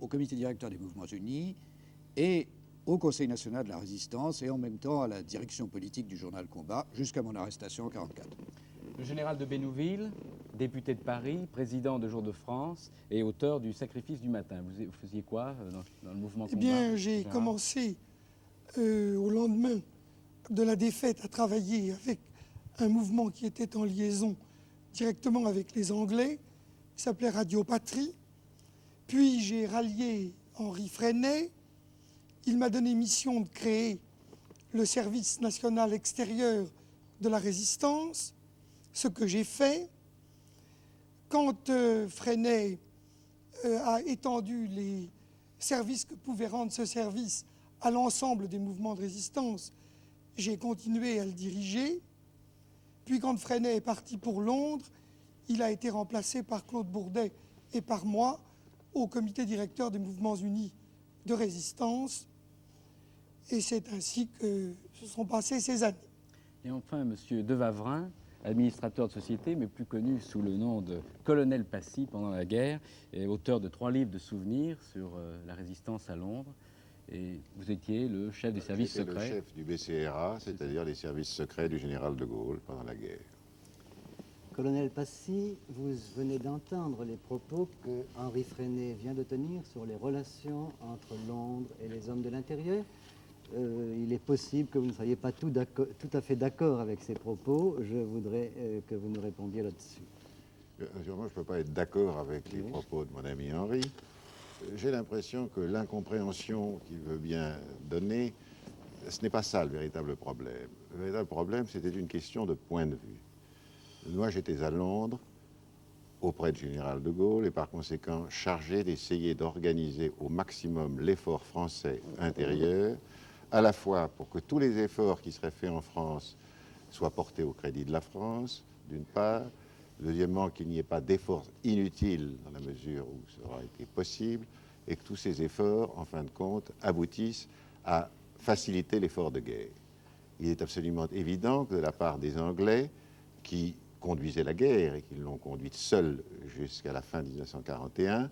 au comité directeur des Mouvements Unis et au Conseil national de la Résistance et en même temps à la direction politique du journal Combat jusqu'à mon arrestation en 1944. Le général de Bénouville, député de Paris, président de Jour de France et auteur du Sacrifice du matin. Vous faisiez quoi dans le mouvement Combat? Eh bien, j'ai commencé au lendemain de la défaite à travailler avec un mouvement qui était en liaison directement avec les Anglais, qui s'appelait Radio Patrie. Puis j'ai rallié Henri Freinet. Il m'a donné mission de créer le service national extérieur de la résistance, ce que j'ai fait. Quand Freinet a étendu les services que pouvait rendre ce service à l'ensemble des mouvements de résistance, j'ai continué à le diriger. Puis quand Freinet est parti pour Londres, il a été remplacé par Claude Bourdet et par moi au comité directeur des Mouvements Unis de Résistance. Et c'est ainsi que se sont passées ces années. Et enfin, M. de Wavrin, administrateur de société, mais plus connu sous le nom de colonel Passy pendant la guerre, et auteur de 3 livres de souvenirs sur la résistance à Londres. Et vous étiez le chef des services secrets. Le chef du BCRA, c'est-à-dire les services secrets du général de Gaulle pendant la guerre. Colonel Passy, vous venez d'entendre les propos que Henri Freinet vient de tenir sur les relations entre Londres et les hommes de l'intérieur. Il est possible que vous ne soyez pas tout à fait d'accord avec ces propos. Je voudrais que vous nous répondiez là-dessus. Moi, je ne peux pas être d'accord avec les propos de mon ami Henri. J'ai l'impression que l'incompréhension qu'il veut bien donner, ce n'est pas ça le véritable problème. Le véritable problème, c'était une question de point de vue. Moi, j'étais à Londres auprès du général de Gaulle et par conséquent chargé d'essayer d'organiser au maximum l'effort français intérieur, à la fois pour que tous les efforts qui seraient faits en France soient portés au crédit de la France, d'une part. Deuxièmement, qu'il n'y ait pas d'efforts inutiles dans la mesure où ça aura été possible et que tous ces efforts, en fin de compte, aboutissent à faciliter l'effort de guerre. Il est absolument évident que de la part des Anglais, qui conduisaient la guerre et qui l'ont conduite seuls jusqu'à la fin 1941,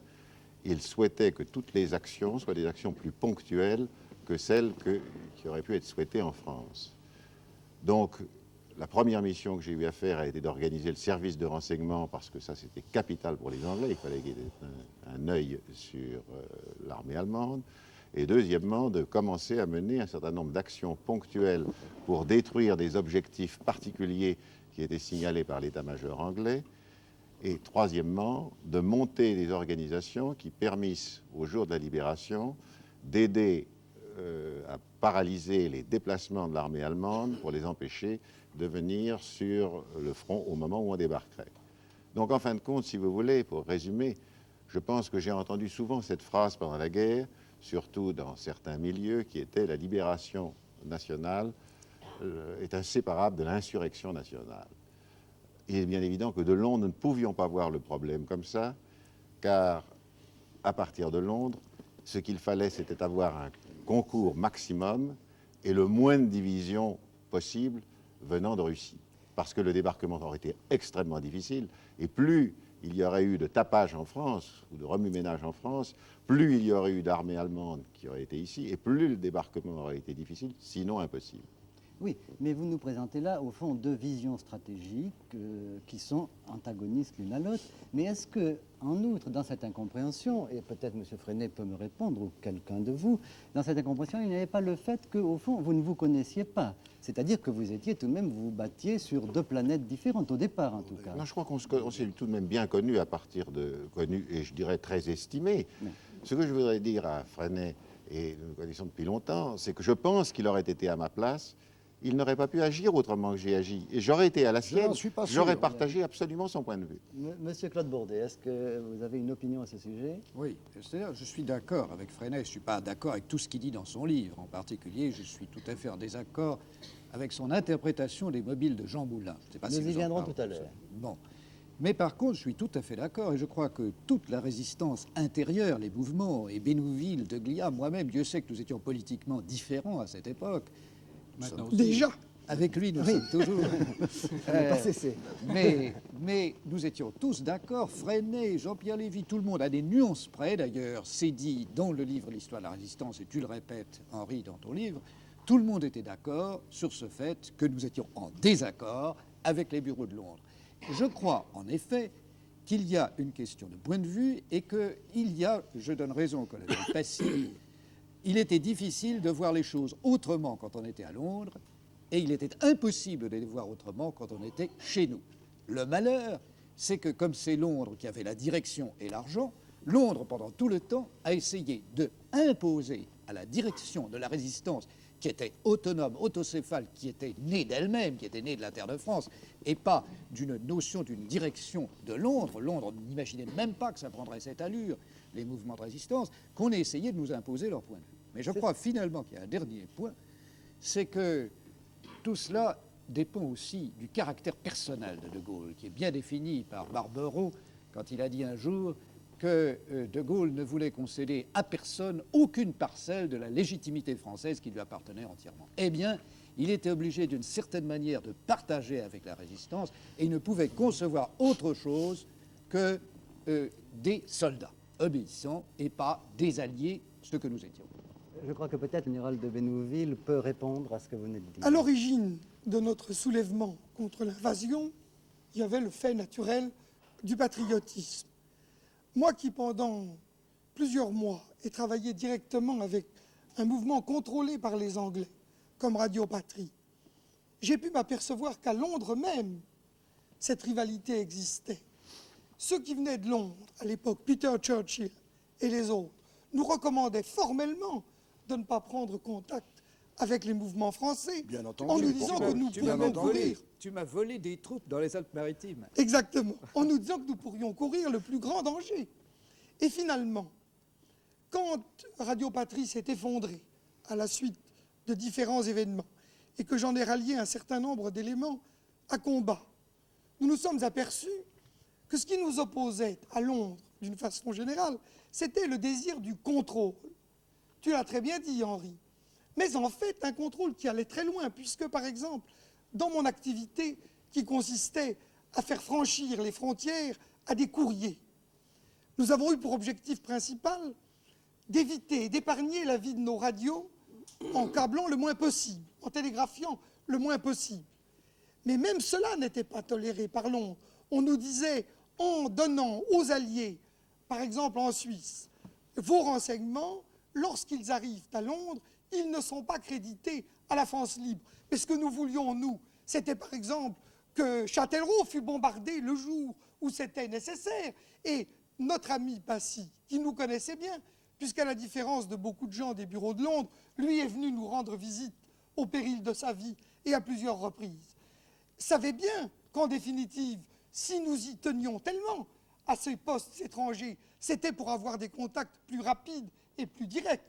ils souhaitaient que toutes les actions soient des actions plus ponctuelles que celles qui auraient pu être souhaitées en France. Donc, la première mission que j'ai eu à faire a été d'organiser le service de renseignement, parce que ça, c'était capital pour les Anglais. Il fallait qu'il y ait un œil sur l'armée allemande. Et deuxièmement, de commencer à mener un certain nombre d'actions ponctuelles pour détruire des objectifs particuliers qui étaient signalés par l'état-major anglais. Et troisièmement, de monter des organisations qui permissent, au jour de la libération, d'aider à paralyser les déplacements de l'armée allemande pour les empêcher de venir sur le front au moment où on débarquerait. Donc, en fin de compte, si vous voulez, pour résumer, je pense que j'ai entendu souvent cette phrase pendant la guerre, surtout dans certains milieux, qui était « la libération nationale est inséparable de l'insurrection nationale ». Il est bien évident que de Londres, nous ne pouvions pas voir le problème comme ça, car à partir de Londres, ce qu'il fallait, c'était avoir un concours maximum et le moins de divisions possible venant de Russie. Parce que le débarquement aurait été extrêmement difficile, et plus il y aurait eu de tapage en France, ou de remue-ménage en France, plus il y aurait eu d'armées allemandes qui auraient été ici, et plus le débarquement aurait été difficile, sinon impossible. Oui, mais vous nous présentez là, au fond, deux visions stratégiques qui sont antagonistes l'une à l'autre. Mais est-ce que, en outre, dans cette incompréhension, et peut-être M. Freinet peut me répondre, ou quelqu'un de vous, dans cette incompréhension, il n'y avait pas le fait qu'au fond, vous ne vous connaissiez pas? C'est-à-dire que vous étiez tout de même, vous vous battiez sur deux planètes différentes, au départ en tout cas. Non, je crois qu'on s'est tout de même bien connus à partir de connus, et je dirais très estimés. Oui. Ce que je voudrais dire à Freinet, et nous nous connaissons depuis longtemps, c'est que je pense qu'il aurait été à ma place, il n'aurait pas pu agir autrement que j'ai agi. Et j'aurais été à la sienne, j'aurais partagé absolument son point de vue. Monsieur Claude Bourdet, est-ce que vous avez une opinion à ce sujet? Oui, c'est-à-dire je suis d'accord avec Freinet, je ne suis pas d'accord avec tout ce qu'il dit dans son livre. En particulier, je suis tout à fait en désaccord avec son interprétation des mobiles de Jean Moulin. Je sais pas Nous y viendrons tout à l'heure. Bon. Mais par contre, je suis tout à fait d'accord, et je crois que toute la résistance intérieure, les mouvements, et Bénouville, De Glia, moi-même, Dieu sait que nous étions politiquement différents à cette époque. Déjà. Avec lui, nous sommes toujours. Mais nous étions tous d'accord. Freinet, Jean-Pierre Lévy, tout le monde, à des nuances près d'ailleurs, c'est dit dans le livre L'Histoire de la Résistance, et tu le répètes, Henri, dans ton livre, tout le monde était d'accord sur ce fait que nous étions en désaccord avec les bureaux de Londres. Je crois, en effet, qu'il y a une question de point de vue et qu'il y a, je donne raison au colonel Passy, il était difficile de voir les choses autrement quand on était à Londres, et il était impossible de les voir autrement quand on était chez nous. Le malheur, c'est que comme c'est Londres qui avait la direction et l'argent, Londres, pendant tout le temps, a essayé d'imposer à la direction de la résistance, qui était autonome, autocéphale, qui était née d'elle-même, qui était née de la terre de France, et pas d'une notion d'une direction de Londres. Londres n'imaginait même pas que ça prendrait cette allure, les mouvements de résistance, qu'on ait essayé de nous imposer leur point de vue. Mais je crois finalement qu'il y a un dernier point, c'est que tout cela dépend aussi du caractère personnel de Gaulle, qui est bien défini par Barbero quand il a dit un jour que De Gaulle ne voulait concéder à personne aucune parcelle de la légitimité française qui lui appartenait entièrement. Eh bien, il était obligé d'une certaine manière de partager avec la résistance et il ne pouvait concevoir autre chose que des soldats obéissants et pas des alliés, ce que nous étions. Je crois que peut-être le général de Bénouville peut répondre à ce que vous venez de dire. À l'origine de notre soulèvement contre l'invasion, il y avait le fait naturel du patriotisme. Moi qui, pendant plusieurs mois, ai travaillé directement avec un mouvement contrôlé par les Anglais, comme Radio Patrie, j'ai pu m'apercevoir qu'à Londres même, cette rivalité existait. Ceux qui venaient de Londres, à l'époque, Peter Churchill et les autres, nous recommandaient formellement de ne pas prendre contact avec les mouvements français, Bien entendu. en nous disant que nous pourrions courir. Tu m'as volé des troupes dans les Alpes-Maritimes. Exactement, en nous disant que nous pourrions courir le plus grand danger. Et finalement, quand Radio Patrie s'est effondrée à la suite de différents événements et que j'en ai rallié un certain nombre d'éléments à combat, nous nous sommes aperçus que ce qui nous opposait à Londres, d'une façon générale, c'était le désir du contrôle. Tu l'as très bien dit, Henri. Mais en fait, un contrôle qui allait très loin, puisque, par exemple, dans mon activité qui consistait à faire franchir les frontières à des courriers, nous avons eu pour objectif principal d'éviter, d'épargner la vie de nos radios en câblant le moins possible, en télégraphiant le moins possible. Mais même cela n'était pas toléré par Londres. On nous disait, en donnant aux Alliés, par exemple en Suisse, vos renseignements, lorsqu'ils arrivent à Londres, ils ne sont pas crédités à la France libre. Mais ce que nous voulions, nous, c'était par exemple que Châtellerault fût bombardé le jour où c'était nécessaire. Et notre ami Passy, qui nous connaissait bien, puisqu'à la différence de beaucoup de gens des bureaux de Londres, lui est venu nous rendre visite au péril de sa vie et à plusieurs reprises, savait bien qu'en définitive, si nous y tenions tellement à ces postes étrangers, c'était pour avoir des contacts plus rapides et plus directs.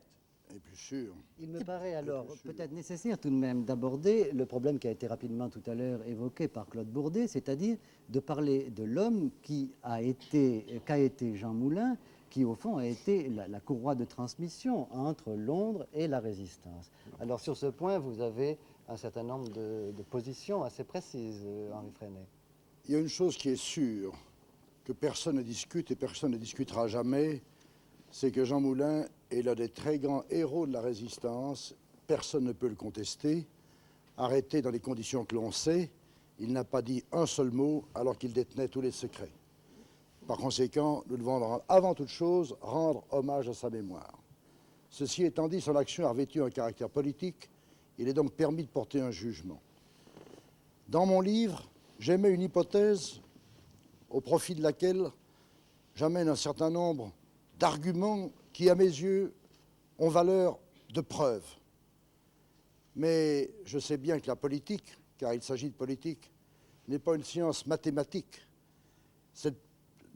Et plus sûr. Il me paraît alors peut-être nécessaire tout de même d'aborder le problème qui a été rapidement tout à l'heure évoqué par Claude Bourdet, c'est-à-dire de parler de l'homme qu'a été Jean Moulin, qui au fond a été la courroie de transmission entre Londres et la Résistance. Alors sur ce point, vous avez un certain nombre de positions assez précises, Henri Freinet. Il y a une chose qui est sûre, que personne ne discute et personne ne discutera jamais, c'est que Jean Moulin est l'un des très grands héros de la Résistance. Personne ne peut le contester. Arrêté dans les conditions que l'on sait, il n'a pas dit un seul mot alors qu'il détenait tous les secrets. Par conséquent, nous devons avant toute chose rendre hommage à sa mémoire. Ceci étant dit, son action a revêtu un caractère politique. Il est donc permis de porter un jugement. Dans mon livre, j'émets une hypothèse au profit de laquelle j'amène un certain nombre d'arguments qui, à mes yeux, ont valeur de preuve. Mais je sais bien que la politique, car il s'agit de politique, n'est pas une science mathématique.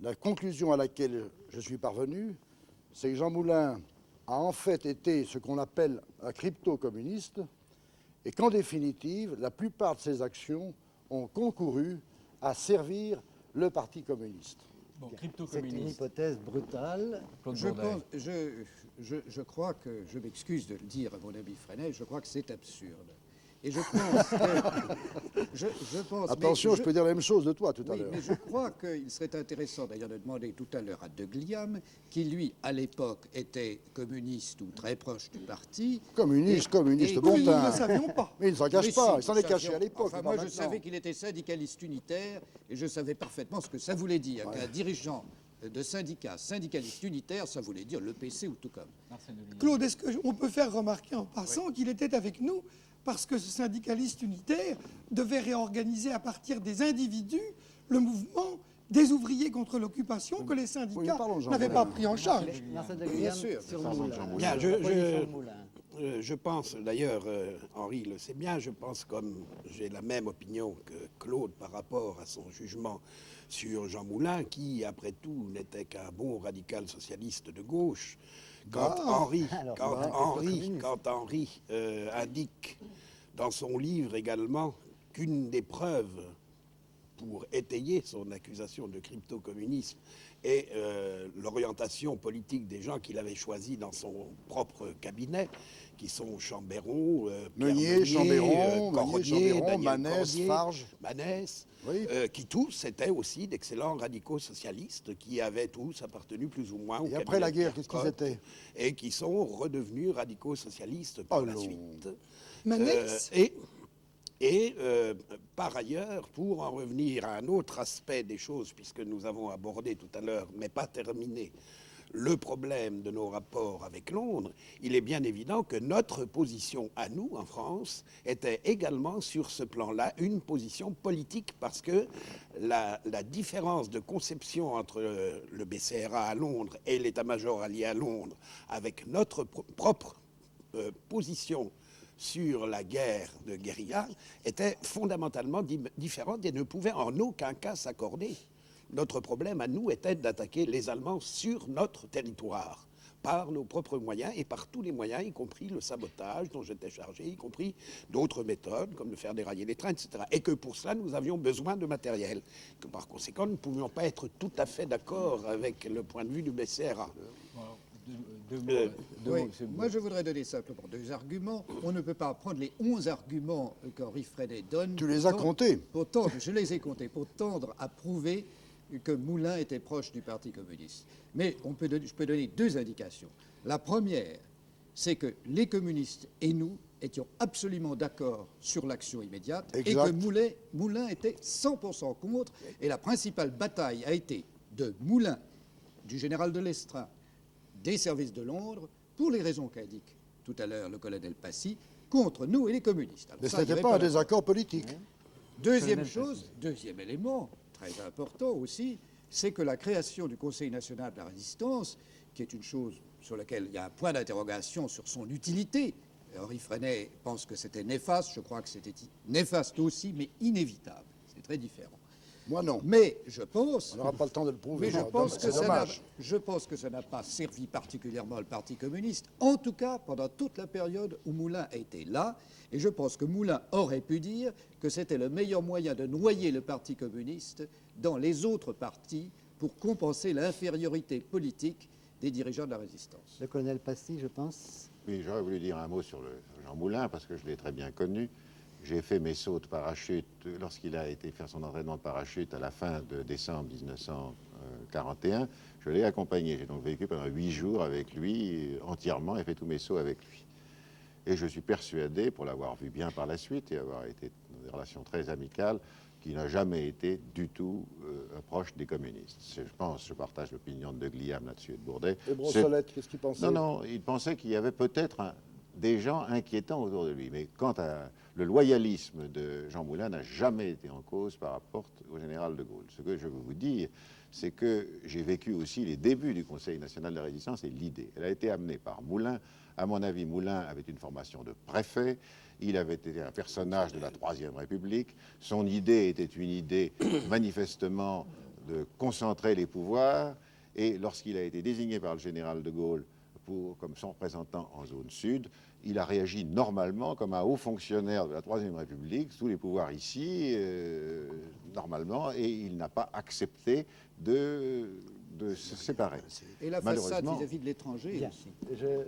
La conclusion à laquelle je suis parvenu, c'est que Jean Moulin a en fait été ce qu'on appelle un crypto-communiste, et qu'en définitive, la plupart de ses actions ont concouru à servir le Parti communiste. Bon, c'est une hypothèse brutale. Je crois que, je m'excuse de le dire à mon ami Freinet, je crois que c'est absurde. Et je pense que... Attention, je peux dire la même chose de toi tout à l'heure. Mais je crois qu'il serait intéressant d'ailleurs de demander tout à l'heure à De Gliam, qui lui, à l'époque, était communiste ou très proche du parti. Communiste, bon teint. Nous ne le savions pas. Mais il ne s'en cache pas, il s'en est caché à l'époque. Enfin, moi, je savais qu'il était syndicaliste unitaire et je savais parfaitement ce que ça voulait dire. Qu'un dirigeant de syndicat, syndicaliste unitaire, ça voulait dire le PC ou tout comme. Claude, est-ce qu'on peut faire remarquer en passant qu'il était avec nous parce que ce syndicaliste unitaire devait réorganiser à partir des individus le mouvement des ouvriers contre l'occupation que les syndicats n'avaient pas pris en charge. Bien sûr. Bien, je pense, d'ailleurs, Henri le sait bien, je pense comme j'ai la même opinion que Claude par rapport à son jugement sur Jean Moulin, qui, après tout, n'était qu'un bon radical socialiste de gauche. Quand Henri indique dans son livre également qu'une des preuves pour étayer son accusation de crypto-communisme est l'orientation politique des gens qu'il avait choisis dans son propre cabinet, qui sont Chambéron, Meunier, Chambéron, Manès, Farge. Qui tous étaient aussi d'excellents radicaux socialistes, qui avaient tous appartenu plus ou moins au cabinet. Et après la guerre, qu'est-ce qu'ils étaient? Et qui sont redevenus radicaux socialistes par la suite. Manès par ailleurs, pour en revenir à un autre aspect des choses, puisque nous avons abordé tout à l'heure, mais pas terminé, le problème de nos rapports avec Londres, il est bien évident que notre position à nous, en France, était également sur ce plan-là une position politique, parce que la différence de conception entre le BCRA à Londres et l'état-major allié à Londres, avec notre propre position sur la guerre de guérilla était fondamentalement différente et ne pouvait en aucun cas s'accorder. Notre problème à nous était d'attaquer les Allemands sur notre territoire, par nos propres moyens et par tous les moyens, y compris le sabotage dont j'étais chargé, y compris d'autres méthodes, comme de faire dérailler les trains, etc. Et que pour cela, nous avions besoin de matériel. Que par conséquent, nous ne pouvions pas être tout à fait d'accord avec le point de vue du BCRA. Oui, moi, je voudrais donner simplement 2 arguments. On ne peut pas prendre les 11 arguments qu'Henri Freinet donne. Tu les as comptés? Je les ai comptés pour tendre à prouver que Moulin était proche du Parti communiste. Mais je peux donner 2 indications. La première, c'est que les communistes et nous étions absolument d'accord sur l'action immédiate. Exact. Et que Moulin était 100% contre. Et la principale bataille a été de Moulin, du général de Lestrain, des services de Londres, pour les raisons qu'indique tout à l'heure le colonel Passy, contre nous et les communistes. Alors Mais ça, ce il y n'était avait pas un la- désaccord politique. Deuxième chose, deuxième élément, très important aussi, c'est que la création du Conseil national de la résistance, qui est une chose sur laquelle il y a un point d'interrogation sur son utilité, Henri Freinet pense que c'était néfaste, je crois que c'était néfaste aussi, mais inévitable. C'est très différent. Moi, non. Mais je pense... On n'aura pas le temps de le prouver. Mais je Non, pense, c'est que ça n'a, dommage. je pense que ça n'a pas servi particulièrement le Parti communiste, en tout cas pendant toute la période où Moulin était là. Et je pense que Moulin aurait pu dire que c'était le meilleur moyen de noyer le Parti communiste dans les autres partis pour compenser l'infériorité politique des dirigeants de la résistance. Le colonel Passy, je pense. Oui, j'aurais voulu dire un mot sur le Jean Moulin, parce que je l'ai très bien connu. J'ai fait mes sauts de parachute lorsqu'il a été faire son entraînement de parachute à la fin de décembre 1941. Je l'ai accompagné. J'ai donc vécu pendant 8 jours avec lui entièrement et fait tous mes sauts avec lui. Et je suis persuadé, pour l'avoir vu bien par la suite et avoir été dans des relations très amicales, qu'il n'a jamais été du tout proche des communistes. Je partage l'opinion de Gliam là-dessus et de Bourdet. Et Brossolette, qu'est-ce qu'il pensait? Non, il pensait qu'il y avait peut-être des gens inquiétants autour de lui. Mais quant à le loyalisme de Jean Moulin n'a jamais été en cause par rapport au général de Gaulle. Ce que je veux vous dire, c'est que j'ai vécu aussi les débuts du Conseil national de la résistance et l'idée. Elle a été amenée par Moulin. À mon avis, Moulin avait une formation de préfet. Il avait été un personnage de la Troisième République. Son idée était une idée manifestement de concentrer les pouvoirs. Et lorsqu'il a été désigné par le général de Gaulle comme son représentant en zone sud, il a réagi normalement comme un haut fonctionnaire de la Troisième République, sous les pouvoirs ici, normalement, et il n'a pas accepté de se séparer. Et la façade vis-à-vis de l'étranger aussi.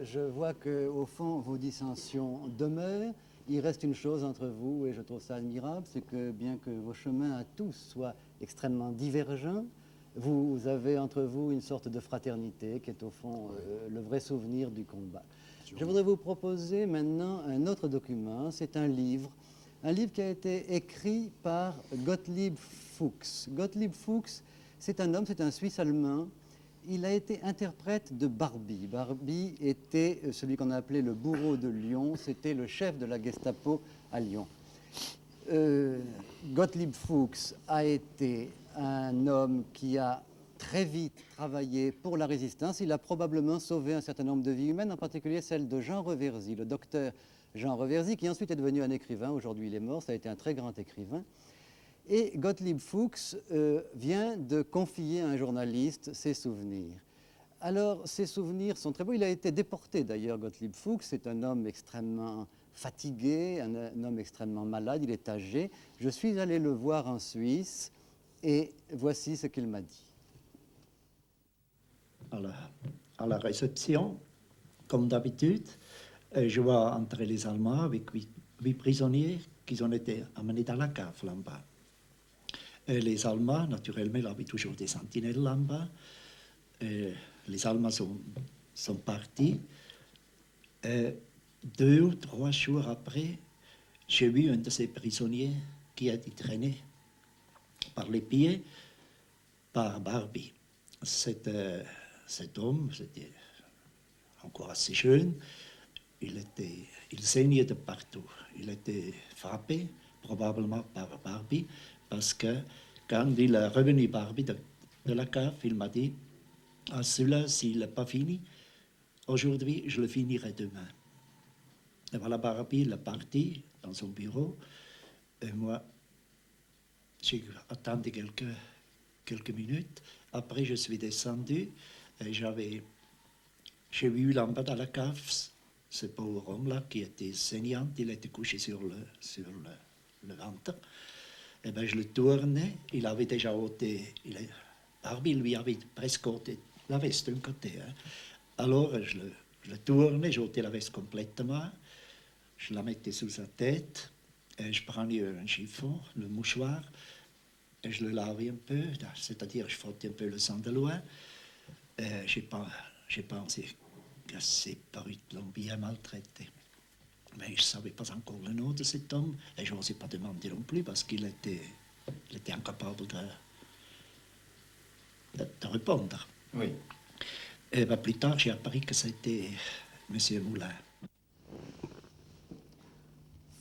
Je vois qu'au fond, vos dissensions demeurent. Il reste une chose entre vous, et je trouve ça admirable, c'est que bien que vos chemins à tous soient extrêmement divergents, vous avez entre vous une sorte de fraternité qui est au fond le vrai souvenir du combat. Je voudrais vous proposer maintenant un autre document. C'est un livre qui a été écrit par Gottlieb Fuchs. Gottlieb Fuchs, c'est un homme, c'est un Suisse allemand. Il a été interprète de Barbie. Barbie était celui qu'on appelait le bourreau de Lyon. C'était le chef de la Gestapo à Lyon. Gottlieb Fuchs a été un homme qui a très vite travaillé pour la résistance. Il a probablement sauvé un certain nombre de vies humaines, en particulier celle de Jean Reverzy, le docteur Jean Reverzy, qui ensuite est devenu un écrivain. Aujourd'hui, il est mort. Ça a été un très grand écrivain. Et Gottlieb Fuchs vient de confier à un journaliste ses souvenirs. Alors, ces souvenirs sont très beaux. Il a été déporté, d'ailleurs, Gottlieb Fuchs. C'est un homme extrêmement fatigué, un homme extrêmement malade. Il est âgé. Je suis allé le voir en Suisse et voici ce qu'il m'a dit. À la réception, comme d'habitude, je vois entrer les Allemands avec 8 prisonniers qui ont été amenés dans la cave là-bas. Les Allemands, naturellement, il y avait toujours des sentinelles là-bas. Les Allemands sont partis. 2 ou 3 jours après, j'ai vu un de ces prisonniers qui a été traîné par les pieds par Barbie. Cet homme, c'était encore assez jeune, il saignait de partout. Il était frappé, probablement par Barbie, parce que quand il est revenu Barbie de la cave, il m'a dit « Ah, celui-là, s'il n'est pas fini, aujourd'hui, je le finirai demain. » Et voilà, Barbie, il est parti dans son bureau. Et moi, j'ai attendu quelques minutes. Après, je suis descendu et j'ai vu en bas dans la cave ce pauvre homme-là qui était saignant. Il était couché sur le ventre. Et bien, je le tournais. Il avait déjà ôté. Barbie lui avait presque ôté la veste d'un côté. Hein. Alors, je le tournais, j'ôtais la veste complètement. Je la mettais sous sa tête. Et je prenais un chiffon, le mouchoir, et je le lavais un peu, c'est-à-dire je frottais un peu le sang de loin. J'ai pensé que ces brutes l'ont bien maltraité. Mais je ne savais pas encore le nom de cet homme, et je n'osais pas demander non plus, parce qu'il était incapable de répondre. Oui. Et ben, plus tard, j'ai appris que c'était M. Moulin.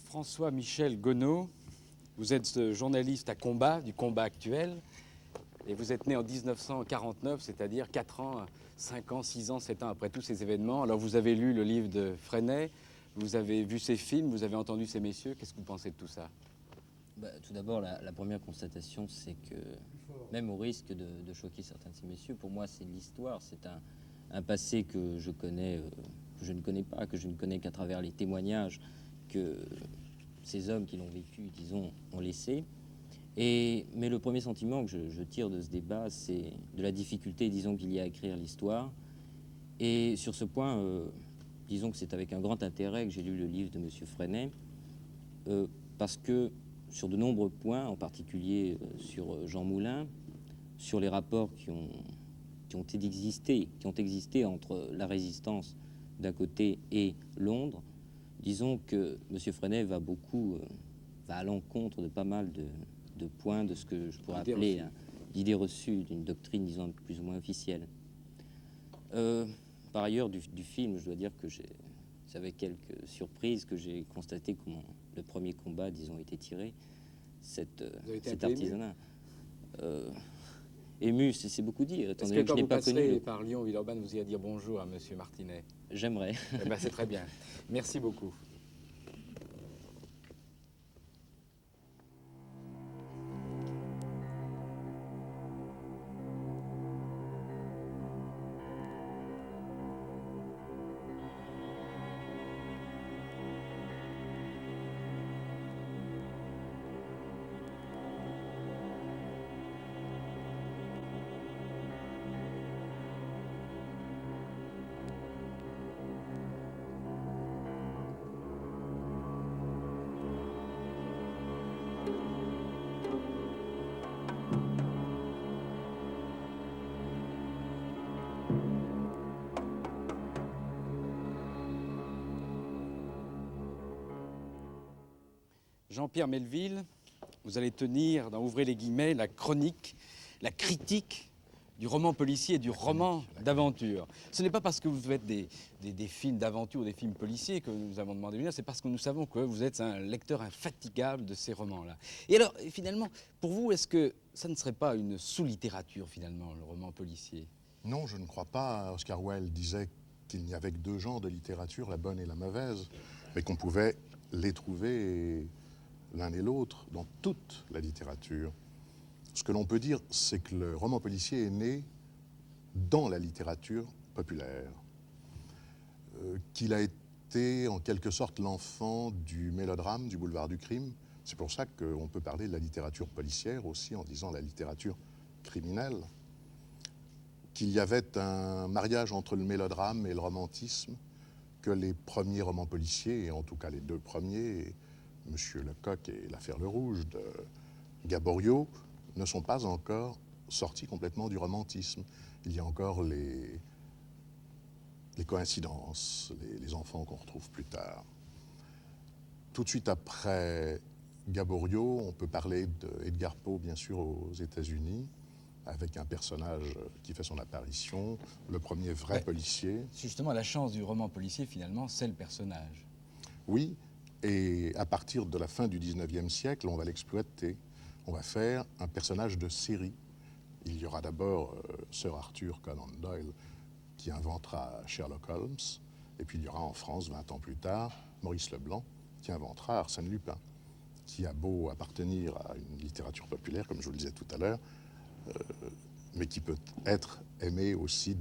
François-Michel Gonod, vous êtes journaliste à combat, du combat actuel, et vous êtes né en 1949, c'est-à-dire 4 ans, 5 ans, 6 ans, 7 ans après tous ces événements. Alors vous avez lu le livre de Freinet, vous avez vu ces films, vous avez entendu ces messieurs, qu'est-ce que vous pensez de tout ça? Tout d'abord, la première constatation, c'est que, même au risque de choquer certains de ces messieurs, pour moi, c'est l'histoire, c'est un passé que je connais, que je ne connais pas, que je ne connais qu'à travers les témoignages que ces hommes qui l'ont vécu, disons, ont laissé. Mais le premier sentiment que je tire de ce débat, c'est de la difficulté, disons, qu'il y a à écrire l'histoire. Et sur ce point, disons que c'est avec un grand intérêt que j'ai lu le livre de M. Freinet, parce que sur de nombreux points, en particulier sur Jean Moulin, sur les rapports qui ont existé entre la résistance d'un côté et Londres, disons que M. Freinet va à l'encontre de pas mal de points de ce que je pourrais appeler l'idée reçue d'une doctrine, disons, plus ou moins officielle. Par ailleurs, du film, je dois dire que c'est avec quelques surprises que j'ai constaté comment le premier combat, disons, était tiré, cet artisanat. Ému, c'est beaucoup dire. Est-ce que quand vous passerez par Lyon, Villeurbanne, vous irez dire bonjour à M. Martinet? J'aimerais. Eh ben, c'est très bien. Merci beaucoup. Jean-Pierre Melville, vous allez tenir, dans Ouvrez les guillemets, la chronique, la critique du roman policier et du roman d'aventure. Ce n'est pas parce que vous faites des films d'aventure ou des films policiers que nous avons demandé de venir, c'est parce que nous savons que vous êtes un lecteur infatigable de ces romans-là. Et alors, finalement, pour vous, est-ce que ça ne serait pas une sous-littérature, finalement, le roman policier? Non, je ne crois pas. Oscar Wilde disait qu'il n'y avait que 2 genres de littérature, la bonne et la mauvaise, mais qu'on pouvait les trouver l'un et l'autre dans toute la littérature. Ce que l'on peut dire, c'est que le roman policier est né dans la littérature populaire, qu'il a été en quelque sorte l'enfant du mélodrame, du boulevard du crime. C'est pour ça qu'on peut parler de la littérature policière aussi en disant la littérature criminelle, qu'il y avait un mariage entre le mélodrame et le romantisme, que les premiers romans policiers, et en tout cas les 2 premiers, Monsieur Lecoq et l'affaire Le Rouge de Gaboriau, ne sont pas encore sortis complètement du romantisme. Il y a encore les coïncidences, les enfants qu'on retrouve plus tard. Tout de suite après Gaboriau, on peut parler d'Edgar Poe, bien sûr, aux États-Unis, avec un personnage qui fait son apparition, le premier vrai policier. Justement, la chance du roman policier, finalement, c'est le personnage. Oui, et à partir de la fin du 19e siècle, on va l'exploiter. On va faire un personnage de série. Il y aura d'abord Sir Arthur Conan Doyle qui inventera Sherlock Holmes, et puis il y aura en France, 20 ans plus tard, Maurice Leblanc, qui inventera Arsène Lupin, qui a beau appartenir à une littérature populaire, comme je vous le disais tout à l'heure, mais qui peut être aimé aussi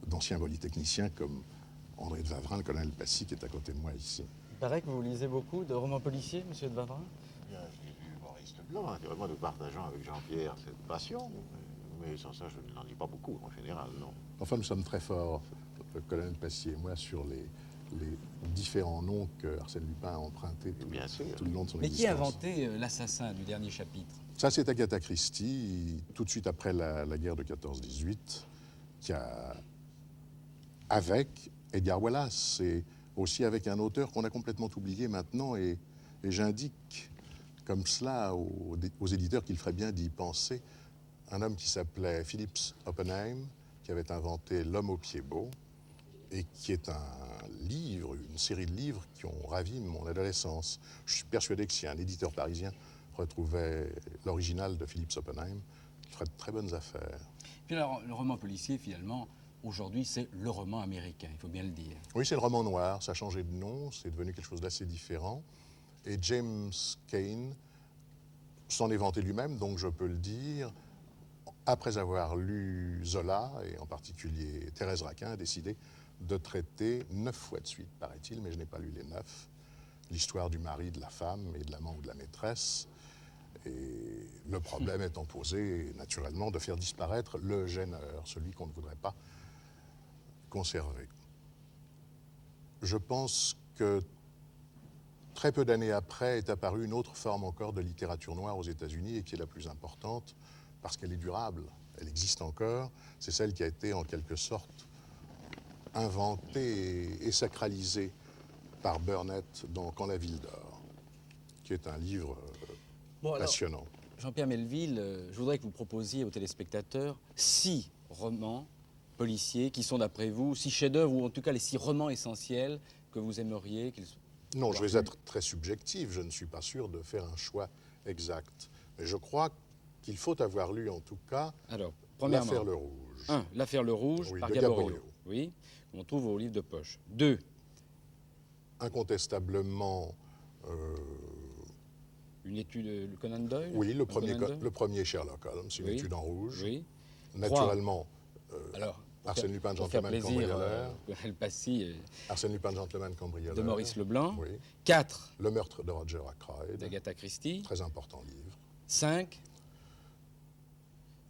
d'anciens polytechniciens comme André de Wavrin, le colonel Passy, qui est à côté de moi ici. Il paraît que vous lisez beaucoup de romans policiers, monsieur de Wavrin. Bien, j'ai vu Maurice Leblanc, naturellement nous partageons avec Jean-Pierre cette passion, mais sans ça je n'en dis pas beaucoup en général, non. Enfin, nous sommes très forts, le colonel Passy et moi, sur les différents noms que Arsène Lupin a empruntés tout le long de son existence. Mais qui a inventé l'assassin du dernier chapitre? Ça, c'est Agatha Christie, tout de suite après la guerre de 14-18, qui a, avec Edgar Wallace, et aussi avec un auteur qu'on a complètement oublié maintenant, et j'indique comme cela aux éditeurs qu'il ferait bien d'y penser, un homme qui s'appelait Phillips Oppenheim, qui avait inventé L'homme au pied beau, et qui est un livre, une série de livres qui ont ravi mon adolescence. Je suis persuadé que si un éditeur parisien retrouvait l'original de Phillips Oppenheim, il ferait de très bonnes affaires. Puis alors, le roman policier, finalement, aujourd'hui, c'est le roman américain, il faut bien le dire. Oui, c'est le roman noir, ça a changé de nom, c'est devenu quelque chose d'assez différent. Et James Cain s'en est vanté lui-même, donc je peux le dire, après avoir lu Zola, et en particulier Thérèse Raquin, a décidé de traiter 9 fois de suite, paraît-il, mais je n'ai pas lu les 9, l'histoire du mari, de la femme et de l'amant ou de la maîtresse. Et le problème étant posé, naturellement, de faire disparaître le gêneur, celui qu'on ne voudrait pas conserver. Je pense que très peu d'années après est apparue une autre forme encore de littérature noire aux États-Unis et qui est la plus importante parce qu'elle est durable, elle existe encore. C'est celle qui a été en quelque sorte inventée et sacralisée par Burnett dans Quand la ville dort, qui est un livre passionnant. Jean-Pierre Melville, je voudrais que vous proposiez aux téléspectateurs 6 romans policiers qui sont d'après vous 6 chefs-d'œuvre, ou en tout cas les 6 romans essentiels que vous aimeriez qu'ils soient. Non, je vais être très subjectif, je ne suis pas sûr de faire un choix exact. Mais je crois qu'il faut avoir lu en tout cas L'Affaire Le Rouge. 1. L'Affaire Le Rouge, oui, par de Gaboriau. Oui, on trouve au livre de poche. 2. Incontestablement... Une étude de Conan Doyle? Oui, le premier Sherlock Holmes, une étude en rouge. Oui. Naturellement, alors, Arsène Lupin, gentleman cambrioleur. Arsène Lupin, gentleman cambrioleur. De Maurice Leblanc. Oui. 4. Le meurtre de Roger Ackroyd. D'Agatha Christie. Très important livre. 5.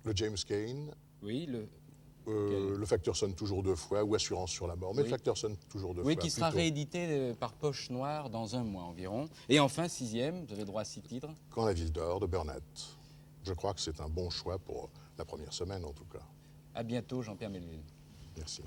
Le James Cain. Oui, le facteur sonne toujours 2 fois, ou Assurance sur la mort, mais le facteur sonne toujours 2 fois. Oui, qui sera réédité par Poche Noire dans 1 mois environ. Et enfin, 6e, vous avez droit à 6 titres. Quand la ville dort, de Burnett. Je crois que c'est un bon choix pour la première semaine, en tout cas. À bientôt, Jean-Pierre Melville. Merci.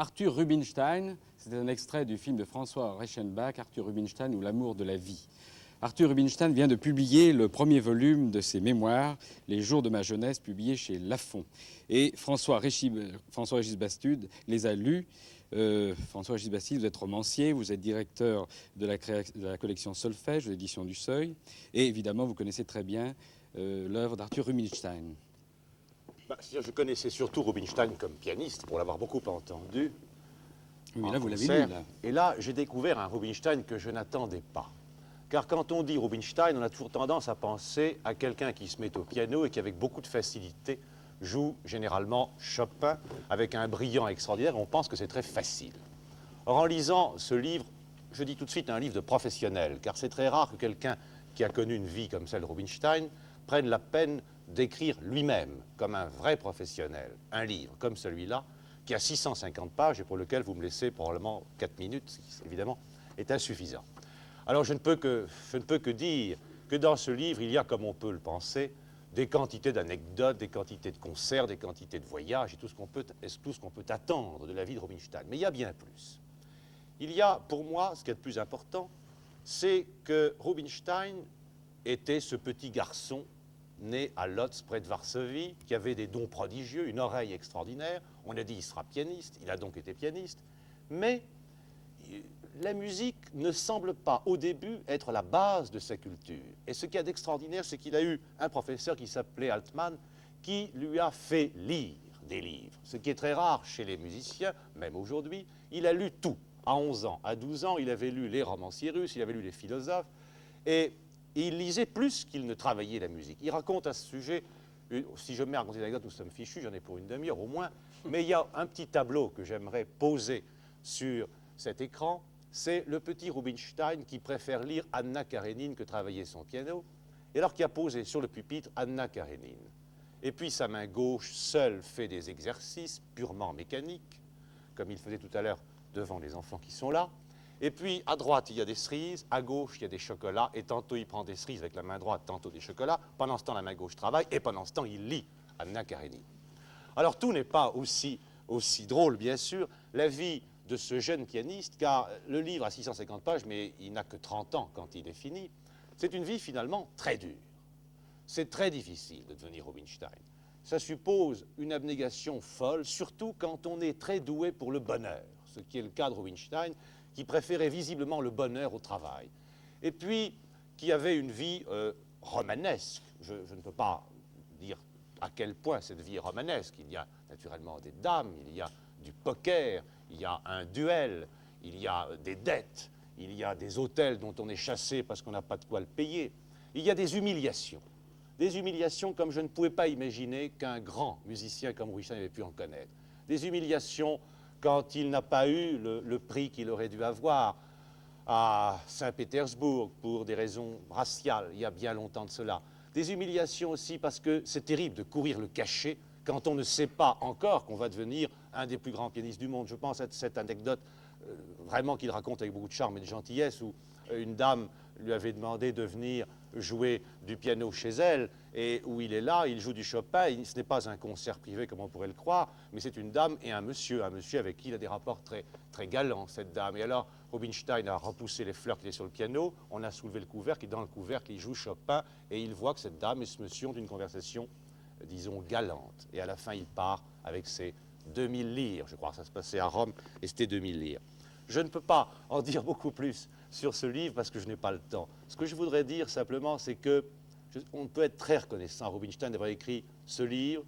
Arthur Rubinstein, c'est un extrait du film de François Reichenbach, Arthur Rubinstein ou l'amour de la vie. Arthur Rubinstein vient de publier le premier volume de ses mémoires, Les jours de ma jeunesse, publié chez Lafon. Et François-Régis Bastude les a lus. François-Régis Bastude, vous êtes romancier, vous êtes directeur de la collection Solfège, de l'édition du Seuil. Et évidemment, vous connaissez très bien l'œuvre d'Arthur Rubinstein. Je connaissais surtout Rubinstein comme pianiste, pour l'avoir beaucoup entendu. Oui, là, vous l'avez concert. lu, là. Et là, j'ai découvert un Rubinstein que je n'attendais pas. Car quand on dit Rubinstein, on a toujours tendance à penser à quelqu'un qui se met au piano et qui, avec beaucoup de facilité, joue généralement Chopin avec un brillant extraordinaire. On pense que c'est très facile. Or, en lisant ce livre, je dis tout de suite un livre de professionnel, car c'est très rare que quelqu'un qui a connu une vie comme celle de Rubinstein prenne la peine d'écrire lui-même, comme un vrai professionnel, un livre comme celui-là, qui a 650 pages et pour lequel vous me laissez probablement 4 minutes, ce qui, évidemment, est insuffisant. Alors je ne peux que dire que dans ce livre, il y a, comme on peut le penser, des quantités d'anecdotes, des quantités de concerts, des quantités de voyages et tout ce qu'on peut attendre de la vie de Rubinstein. Mais il y a bien plus. Il y a, pour moi, ce qui est le plus important, c'est que Rubinstein était ce petit garçon né à Lodz, près de Varsovie, qui avait des dons prodigieux, une oreille extraordinaire. On a dit qu'il sera pianiste, il a donc été pianiste. Mais la musique ne semble pas, au début, être la base de sa culture. Et ce qu'il y a d'extraordinaire, c'est qu'il a eu un professeur qui s'appelait Altman, qui lui a fait lire des livres. Ce qui est très rare chez les musiciens, même aujourd'hui. Il a lu tout. À 11 ans, à 12 ans, il avait lu les romanciers russes, il avait lu les philosophes. Et il lisait plus qu'il ne travaillait la musique. Il raconte à ce sujet, si je me mets à raconter une anecdote, nous sommes fichus, j'en ai pour une demi-heure au moins, mais il y a un petit tableau que j'aimerais poser sur cet écran. C'est le petit Rubinstein qui préfère lire Anna Karénine que travailler son piano, et alors qui a posé sur le pupitre Anna Karénine. Et puis sa main gauche seule fait des exercices purement mécaniques, comme il faisait tout à l'heure devant les enfants qui sont là. Et puis, à droite, il y a des cerises, à gauche, il y a des chocolats, et tantôt il prend des cerises avec la main droite, tantôt des chocolats. Pendant ce temps, la main gauche travaille, et pendant ce temps, il lit Anna Karénine. Alors, tout n'est pas aussi drôle, bien sûr, la vie de ce jeune pianiste, car le livre a 650 pages, mais il n'a que 30 ans quand il est fini. C'est une vie, finalement, très dure. C'est très difficile de devenir Rubinstein. Ça suppose une abnégation folle, surtout quand on est très doué pour le bonheur, ce qui est le cas de Rubinstein, qui préférait visiblement le bonheur au travail, et puis qui avait une vie romanesque. Je ne peux pas dire à quel point cette vie est romanesque. Il y a naturellement des dames, il y a du poker, il y a un duel, il y a des dettes, il y a des hôtels dont on est chassé parce qu'on n'a pas de quoi le payer. Il y a des humiliations comme je ne pouvais pas imaginer qu'un grand musicien comme Rubinstein avait pu en connaître. Des humiliations quand il n'a pas eu le prix qu'il aurait dû avoir à Saint-Pétersbourg pour des raisons raciales, il y a bien longtemps de cela. Des humiliations aussi parce que c'est terrible de courir le cachet quand on ne sait pas encore qu'on va devenir un des plus grands pianistes du monde. Je pense à cette anecdote vraiment qu'il raconte avec beaucoup de charme et de gentillesse où une dame lui avait demandé de venir jouer du piano chez elle, et où il est là, il joue du Chopin. Ce n'est pas un concert privé comme on pourrait le croire, mais c'est une dame et un monsieur avec qui il a des rapports très, très galants, cette dame. Et alors, Rubinstein a repoussé les fleurs qui étaient sur le piano, on a soulevé le couvercle, et dans le couvercle, il joue Chopin, et il voit que cette dame et ce monsieur ont une conversation, disons, galante. Et à la fin, il part avec ses 2000 lires. Je crois que ça se passait à Rome, et c'était 2000 lires. Je ne peux pas en dire beaucoup plus sur ce livre parce que je n'ai pas le temps. Ce que je voudrais dire simplement, c'est que on peut être très reconnaissant à Rubinstein d'avoir écrit ce livre.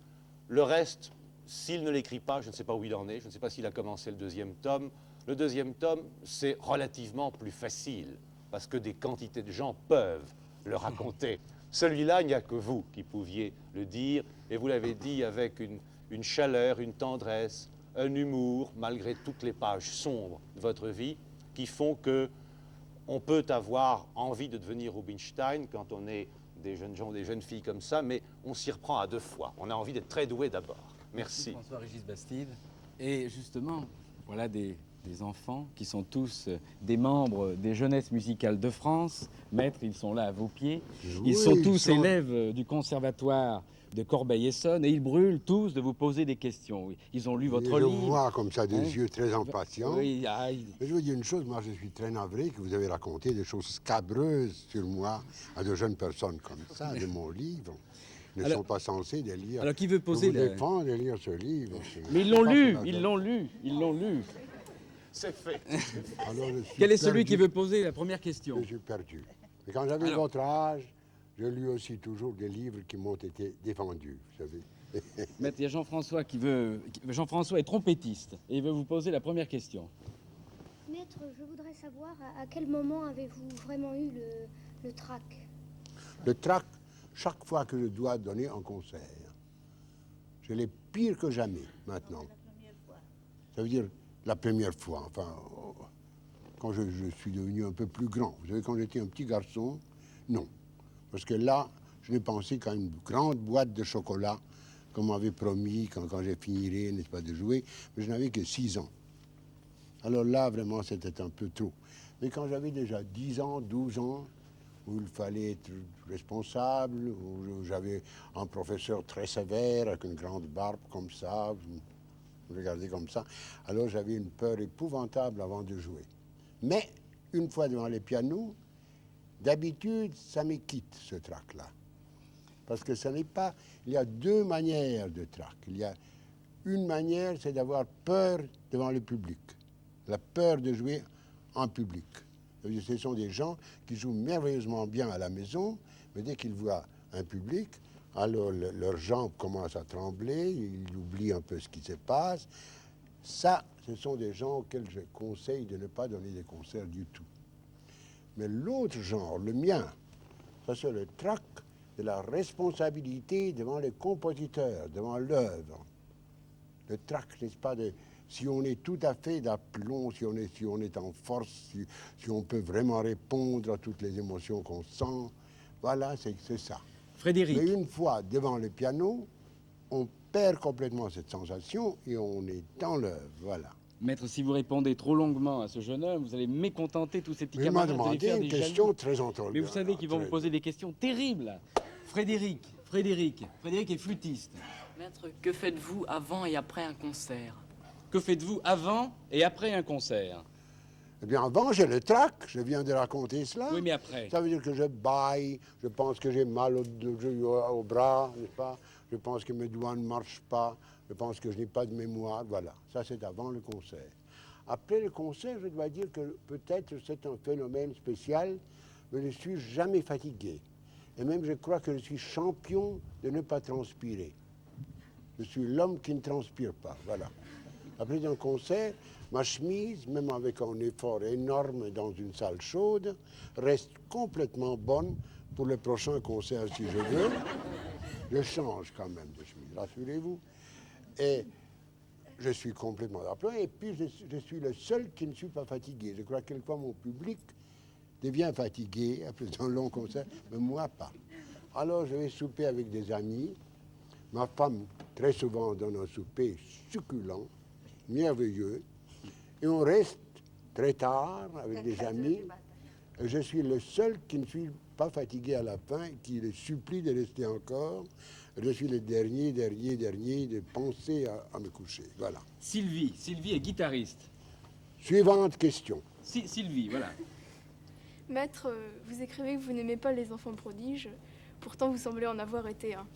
Le reste, s'il ne l'écrit pas, je ne sais pas où il en est, je ne sais pas s'il a commencé le deuxième tome. Le deuxième tome, c'est relativement plus facile parce que des quantités de gens peuvent le raconter. Celui-là, il n'y a que vous qui pouviez le dire, et vous l'avez dit avec une chaleur, une tendresse, un humour, malgré toutes les pages sombres de votre vie, qui font que on peut avoir envie de devenir Rubinstein quand on est des jeunes gens, des jeunes filles comme ça, mais on s'y reprend à deux fois. On a envie d'être très doué d'abord. Merci. François-Régis Bastide. Et justement, voilà des des enfants qui sont tous des membres des Jeunesses musicales de France. Maître, ils sont là à vos pieds. Ils sont tous élèves du conservatoire de Corbeil-Essonnes et ils brûlent tous de vous poser des questions. Ils ont lu votre livre. Je vois comme ça des yeux très impatients. Oui, Mais je vous dis une chose, moi je suis très navré que vous avez raconté des choses scabreuses sur moi à de jeunes personnes comme ça, de mon livre. Ils ne sont pas censés de lire. Alors qui veut poser je vous défends de lire ce livre. Mais ils l'ont lu, ils l'ont lu, ils l'ont lu. C'est fait. Alors, Quel est celui qui veut poser la première question? Je suis perdu. Mais quand j'avais votre âge, je lis aussi toujours des livres qui m'ont été défendus, vous savez. Maître, il y a Jean-François qui veut... Jean-François est trompettiste et il veut vous poser la première question. Maître, je voudrais savoir à quel moment avez-vous vraiment eu le trac? Le trac, chaque fois que je dois donner un concert, je l'ai pire que jamais maintenant. Ça veut dire la première fois, enfin, quand je suis devenu un peu plus grand. Vous savez, quand j'étais un petit garçon, non. Parce que là, je n'ai pensé qu'à une grande boîte de chocolat qu'on m'avait promis quand j'ai finirai, n'est-ce pas, de jouer. Mais je n'avais que 6 ans. Alors là, vraiment, c'était un peu trop. Mais quand j'avais déjà 10 ans, 12 ans, où il fallait être responsable, où j'avais un professeur très sévère, avec une grande barbe comme ça, vous regardez comme ça, alors j'avais une peur épouvantable avant de jouer. Mais, une fois devant les pianos, d'habitude, ça me quitte, ce trac-là. Parce que ce n'est pas... Il y a 2 manières de trac. Il y a une manière, c'est d'avoir peur devant le public. La peur de jouer en public. Ce sont des gens qui jouent merveilleusement bien à la maison, mais dès qu'ils voient un public, alors leurs jambes commencent à trembler, ils oublient un peu ce qui se passe. Ça, ce sont des gens auxquels je conseille de ne pas donner des concerts du tout. Mais l'autre genre, le mien, ça c'est le trac de la responsabilité devant les compositeurs, devant l'œuvre. Le trac, n'est-ce pas, si on est tout à fait d'aplomb, si on est en force, si on peut vraiment répondre à toutes les émotions qu'on sent, voilà, c'est ça. Frédéric. Mais une fois devant le piano, on perd complètement cette sensation et on est dans l'œuvre, voilà. Maître, si vous répondez trop longuement à ce jeune homme, vous allez mécontenter tous ces petits Mais il m'a camarades. demandé une question très entenue. Mais vous savez qu'ils vont vous poser des questions terribles. Frédéric est flûtiste. Maître, que faites-vous avant et après un concert? Que faites-vous avant et après un concert? Eh bien, avant, j'ai le trac, je viens de raconter cela. Oui, mais après? Ça veut dire que je bâille, je pense que j'ai mal au bras, n'est-ce pas? Je pense que mes doigts ne marchent pas, je pense que je n'ai pas de mémoire, voilà. Ça, c'est avant le concert. Après le concert, je dois dire que peut-être c'est un phénomène spécial, mais je ne suis jamais fatigué. Et même, je crois que je suis champion de ne pas transpirer. Je suis l'homme qui ne transpire pas, voilà. Après un concert, ma chemise, même avec un effort énorme dans une salle chaude, reste complètement bonne pour le prochain concert si je veux. Je change quand même de chemise, rassurez-vous. Et je suis complètement d'aplomb. Et puis je suis le seul qui ne suis pas fatigué. Je crois que quelquefois mon public devient fatigué après un long concert, mais moi pas. Alors je vais souper avec des amis. Ma femme, très souvent, donne un souper succulent, merveilleux. Et on reste très tard avec des amis. Et je suis le seul qui ne suis pas fatigué à la fin, qui les supplie de rester encore. Je suis le dernier de penser à me coucher. Voilà. Sylvie est guitariste. Suivante question. Sylvie, voilà. Maître, vous écrivez que vous n'aimez pas les enfants prodiges. Pourtant, vous semblez en avoir été un.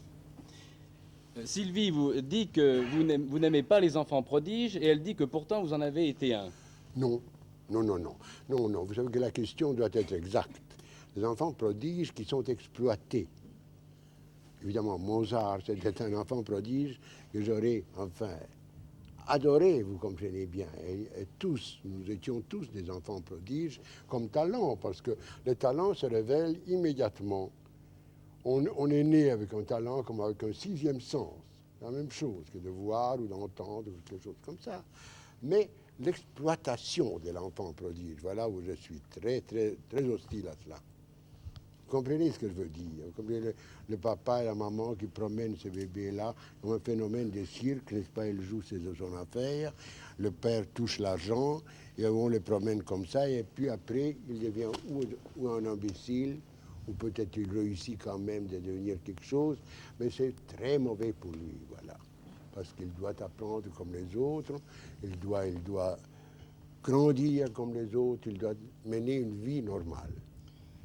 Sylvie vous dit que vous n'aimez pas les enfants prodiges et elle dit que pourtant vous en avez été un. Non. Vous savez que la question doit être exacte. Les enfants prodiges qui sont exploités. Évidemment, Mozart, c'était un enfant prodige que j'aurais, adoré, vous comprenez bien. Et tous, nous étions tous des enfants prodiges comme talent, parce que le talent se révèle immédiatement. On est né avec un talent comme avec un 6e sens. La même chose que de voir ou d'entendre, ou quelque chose comme ça. Mais l'exploitation de l'enfant prodige, voilà où je suis très hostile à cela. Vous comprenez ce que je veux dire? Vous comprenez le papa et la maman qui promènent ce bébé-là, ont un phénomène de cirque, n'est-ce pas? Il joue son affaire, le père touche l'argent, et on le promène comme ça, et puis après, il devient ou un imbécile, ou peut-être il réussit quand même de devenir quelque chose, mais c'est très mauvais pour lui, voilà. Parce qu'il doit apprendre comme les autres, il doit grandir comme les autres, il doit mener une vie normale.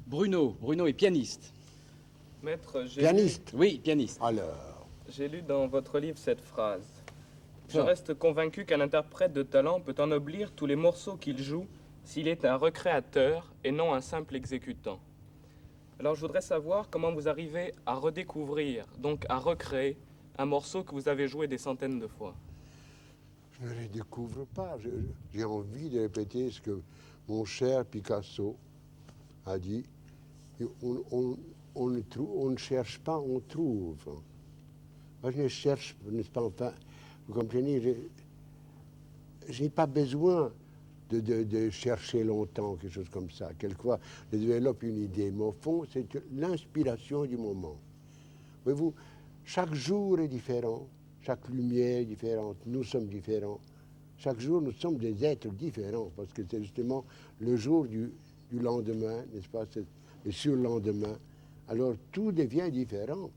Bruno est pianiste. Maître, Pianiste? Oui, pianiste. Alors? J'ai lu dans votre livre cette phrase. Je reste convaincu qu'un interprète de talent peut ennoblir tous les morceaux qu'il joue s'il est un recréateur et non un simple exécutant. Alors je voudrais savoir comment vous arrivez à redécouvrir, donc à recréer, un morceau que vous avez joué des centaines de fois. Je ne les découvre pas. J'ai envie de répéter ce que mon cher Picasso a dit. On ne cherche pas, on trouve. Moi, je ne cherche, n'est-ce pas, enfin, vous comprenez, je n'ai pas besoin de chercher longtemps, quelque chose comme ça. Quelquefois, je développe une idée, mais au fond, c'est l'inspiration du moment. Voyez-vous, chaque jour est différent, chaque lumière est différente, nous sommes différents. Chaque jour, nous sommes des êtres différents, parce que c'est justement le jour du lendemain, n'est-ce pas, le surlendemain. Alors, tout devient différent.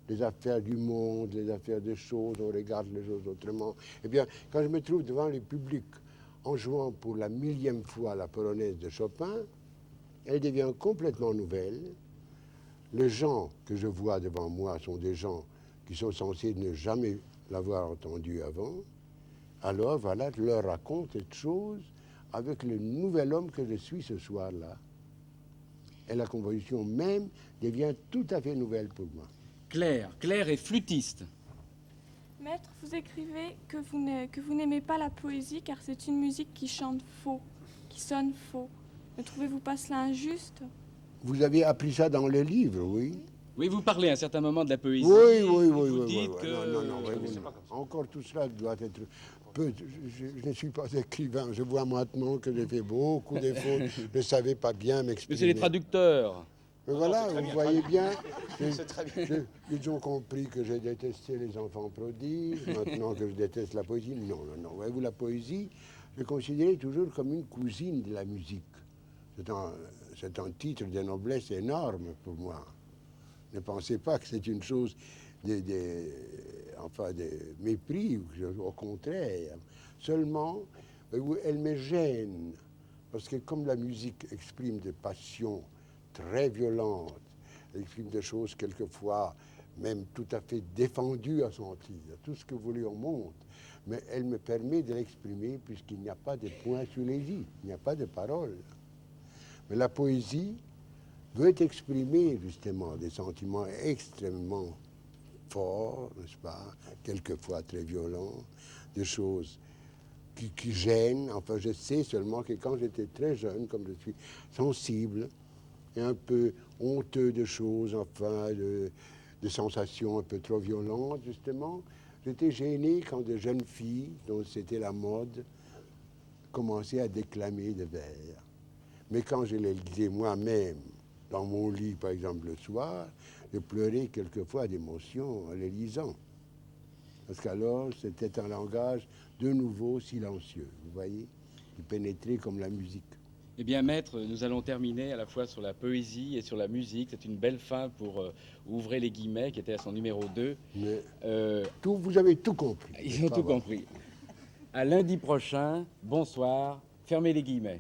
Les affaires du monde, les affaires des choses, on regarde les choses autrement. Eh bien, quand je me trouve devant le public en jouant pour la 1000e fois la polonaise de Chopin, elle devient complètement nouvelle. Les gens que je vois devant moi sont des gens qui sont censés ne jamais l'avoir entendue avant. Alors, voilà, je leur raconte cette chose avec le nouvel homme que je suis ce soir-là. Et la composition même devient tout à fait nouvelle pour moi. Claire est flûtiste. Maître, vous écrivez que vous n'aimez pas la poésie car c'est une musique qui chante faux, qui sonne faux. Ne trouvez-vous pas cela injuste? Vous avez appris ça dans le livre, oui? Oui, vous parlez à un certain moment de la poésie. Oui. Vous dites que... Non. Encore tout cela doit être... Je ne suis pas écrivain. Je vois maintenant que j'ai fait beaucoup de fautes. Je ne savais pas bien m'exprimer. Mais c'est les traducteurs. Mais voilà, vous voyez bien. C'est très bien. Ils ont compris que j'ai détesté les enfants prodiges, maintenant que je déteste la poésie. Non. Voyez-vous, la poésie, je considérais toujours comme une cousine de la musique. C'est un titre de noblesse énorme pour moi. Ne pensez pas que c'est une chose de mépris, au contraire. Seulement, elle me gêne, parce que comme la musique exprime des passions très violentes, elle exprime des choses quelquefois même tout à fait défendues à sentir, tout ce que vous voulez au monde, mais elle me permet de l'exprimer puisqu'il n'y a pas de points sur les i, il n'y a pas de paroles. Mais la poésie veut exprimer justement des sentiments extrêmement forts, n'est-ce pas, quelquefois très violents, des choses qui gênent. Enfin, je sais seulement que quand j'étais très jeune, comme je suis sensible et un peu honteux de choses, enfin, de sensations un peu trop violentes, justement, j'étais gêné quand des jeunes filles, dont c'était la mode, commençaient à déclamer des vers. Mais quand je les lisais moi-même, dans mon lit, par exemple, le soir, je pleurais quelquefois d'émotion en les lisant. Parce qu'alors, c'était un langage de nouveau silencieux, vous voyez, qui pénétrait comme la musique. Eh bien, maître, nous allons terminer à la fois sur la poésie et sur la musique. C'est une belle fin pour ouvrir les guillemets, qui était à son numéro 2. Mais vous avez tout compris. Ils ont tout compris. À lundi prochain, bonsoir, fermez les guillemets.